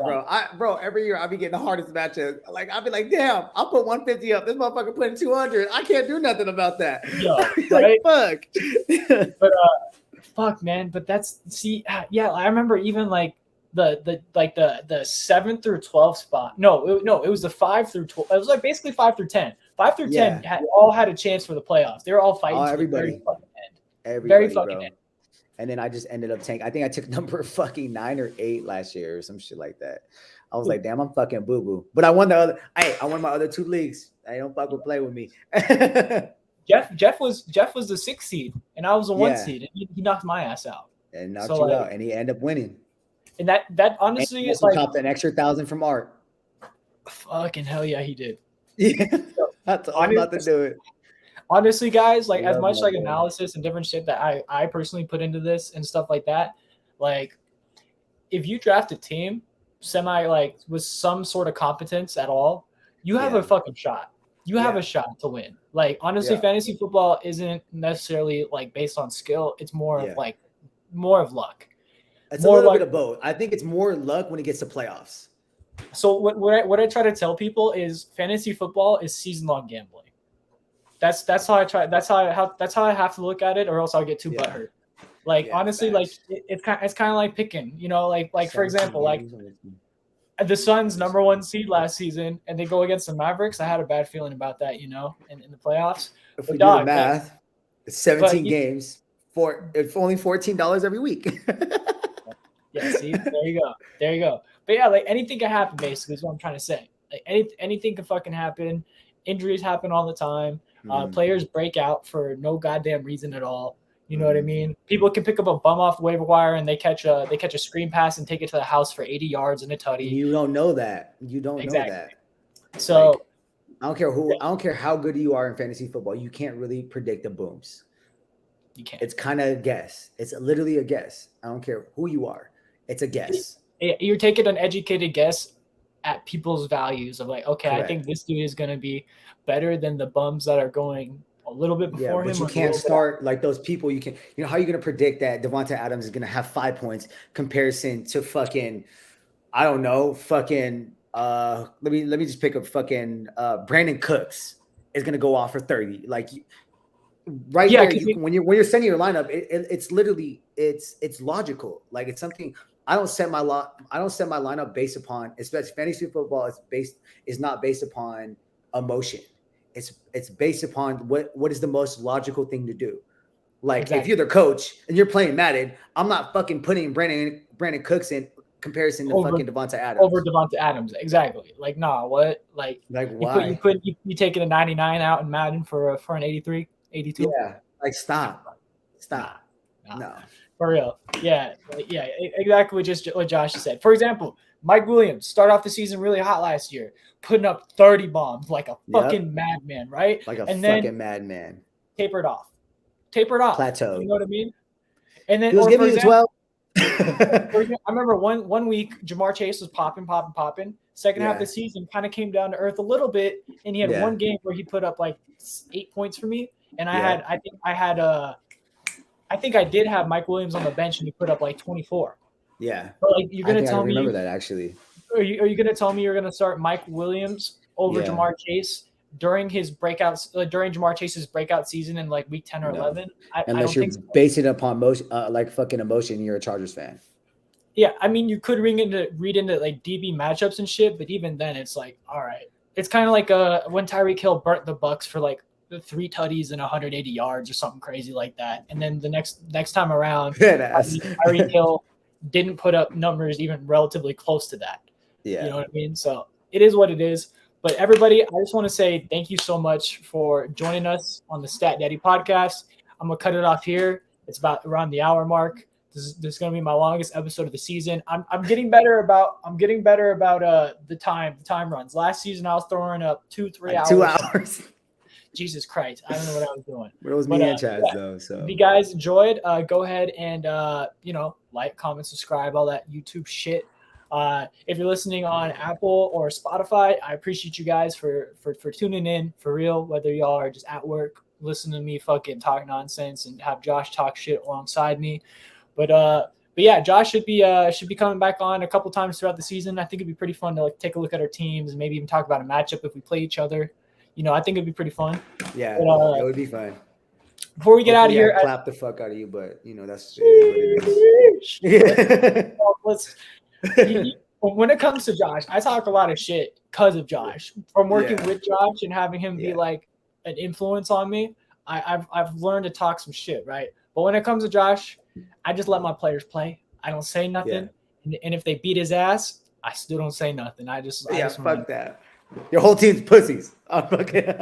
bro. Every year I be getting the hardest matchup. Like I'll be like, damn, I'll put 150 up. This motherfucker putting 200. I can't do nothing about that. Yo, like fuck. But fuck, man. But I remember even like the 7th through 12th spot. No, it was the 5 through 12. It was like basically 5 through 10. 5 through 10 all had a chance for the playoffs. They were all fighting. Everybody. The very fucking end. Very fucking end. And then I just ended up tanking. I think I took number fucking 9 or 8 last year or some shit like that. I was like, damn, I'm fucking boo-boo. But I won I won my other 2 leagues. I don't fucking play with me. Jeff was the 6th seed, and I was a 1 seed, and he knocked my ass out. And knocked you out, and he ended up winning. And that honestly is like topped an extra 1,000 from Art. Fucking hell yeah, he did. Yeah, that's all about to do it. Honestly, guys, like as much like analysis and different shit that I personally put into this and stuff like that, like if you draft a team semi like with some sort of competence at all, you have a fucking shot. You have a shot to win. Like honestly, fantasy football isn't necessarily like based on skill. It's more of more of luck. It's more a little bit of both. I think it's more luck when it gets to playoffs. So what I try to tell people is fantasy football is season-long gambling. That's how I try. That's how I have to look at it, or else I'll get too butthurt. Like honestly, like it's kind of like picking. Like for example, like the Suns number 1 seed last season, and they go against the Mavericks. I had a bad feeling about that, in the playoffs. If we do the math, it's 17 games it's only $14 every week. Yeah, see, there you go. But yeah, like anything can happen. Basically, is what I'm trying to say. Like anything can fucking happen. Injuries happen all the time. Players break out for no goddamn reason at all. You know what I mean? People can pick up a bum off the waiver wire and they catch a screen pass and take it to the house for 80 yards and a tutty. You don't know that. You don't know that. So like, I don't care how good you are in fantasy football. You can't really predict the booms. You can't. It's kind of a guess. It's literally a guess. I don't care who you are. It's a guess. You're taking an educated guess at people's values of like, okay, correct. I think this dude is going to be better than the bums that are going a little bit before him. But you can't start like those people. You can, how are you going to predict that Devonta Adams is going to have 5 points comparison to fucking, I don't know, fucking, let me just pick up fucking Brandon Cooks. is going to go off for 30. Like right there, when you're sending your lineup, it's literally it's logical. Like it's something I don't set my lineup based upon, especially fantasy football is not based upon emotion. It's based upon what is the most logical thing to do. Like if you're the coach and you're playing Madden, I'm not fucking putting Brandon Cooks in comparison to fucking Devonta Adams. Over Devonta Adams, exactly. Like, nah, what? Like why? You taking a 99 out in Madden for an 83, 82? Yeah, like stop. Nah. No. For real. Yeah, exactly what Josh said. For example, Mike Williams started off the season really hot last year, putting up 30 bombs like a fucking madman, right? Like a fucking madman. Tapered off. Plateau. You know what I mean? And then he was giving you 12. I remember one week Jamar Chase was popping. Second half of the season kind of came down to earth a little bit, and he had one game where he put up like 8 points for me, and I think I did have Mike Williams on the bench, and he put up like 24. Yeah, but like you're gonna tell me? I remember that actually. Are you gonna tell me you're gonna start Mike Williams over Jamar Chase during his breakouts, during Jamar Chase's breakout season in like week 10 or 11? Unless you're basing it upon motion, like fucking emotion, you're a Chargers fan. Yeah, I mean, you could read into like DB matchups and shit, but even then, it's like, all right. It's kind of like when Tyreek Hill burnt the Bucks for like 3 tutties and 180 yards or something crazy like that, and then the next time around, Tyreek Hill didn't put up numbers even relatively close to that. Yeah, you know what I mean. So it is what it is. But everybody, I just want to say thank you so much for joining us on the Stat Daddy podcast. I'm gonna cut it off here. It's about around the hour mark. This is going to be my longest episode of the season. I'm getting better about the time runs. Last season I was throwing up 2-3 hours. 2 hours. Jesus Christ, I don't know what I was doing. It was me and Chaz though. So if you guys enjoyed, go ahead and like, comment, subscribe, all that YouTube shit. If you're listening on Apple or Spotify, I appreciate you guys for tuning in for real. Whether y'all are just at work listening to me fucking talk nonsense and have Josh talk shit alongside me. But yeah, Josh should be coming back on a couple times throughout the season. I think it'd be pretty fun to like take a look at our teams and maybe even talk about a matchup if we play each other. I think it'd be pretty fun. Yeah, it would be fun. Before we get out of here, clap the fuck out of you, but that's what it is. When it comes to Josh, I talk a lot of shit because of Josh. From working with Josh and having him be like an influence on me, I've learned to talk some shit, right? But when it comes to Josh, I just let my players play. I don't say nothing. Yeah. And if they beat his ass, I still don't say nothing. I just fuck that. Your whole team's pussies. I'm kidding.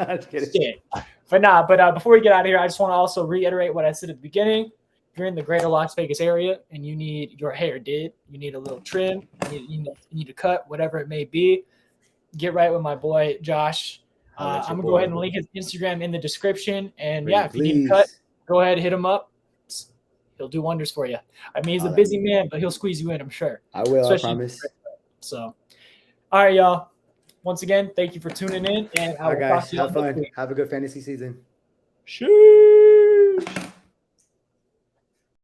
But before we get out of here, I just want to also reiterate what I said at the beginning. If you're in the greater Las Vegas area and you need your hair you need a little trim, you need a cut, whatever it may be, get right with my boy Josh. I'm going to go ahead and link his Instagram in the description. And if you need a cut, go ahead and hit him up. He'll do wonders for you. I mean, he's a busy man, but he'll squeeze you in, I'm sure. I will, I promise. So, all right, y'all. Once again, thank you for tuning in. And I will talk to you. Have fun. Have a good fantasy season. Sheesh.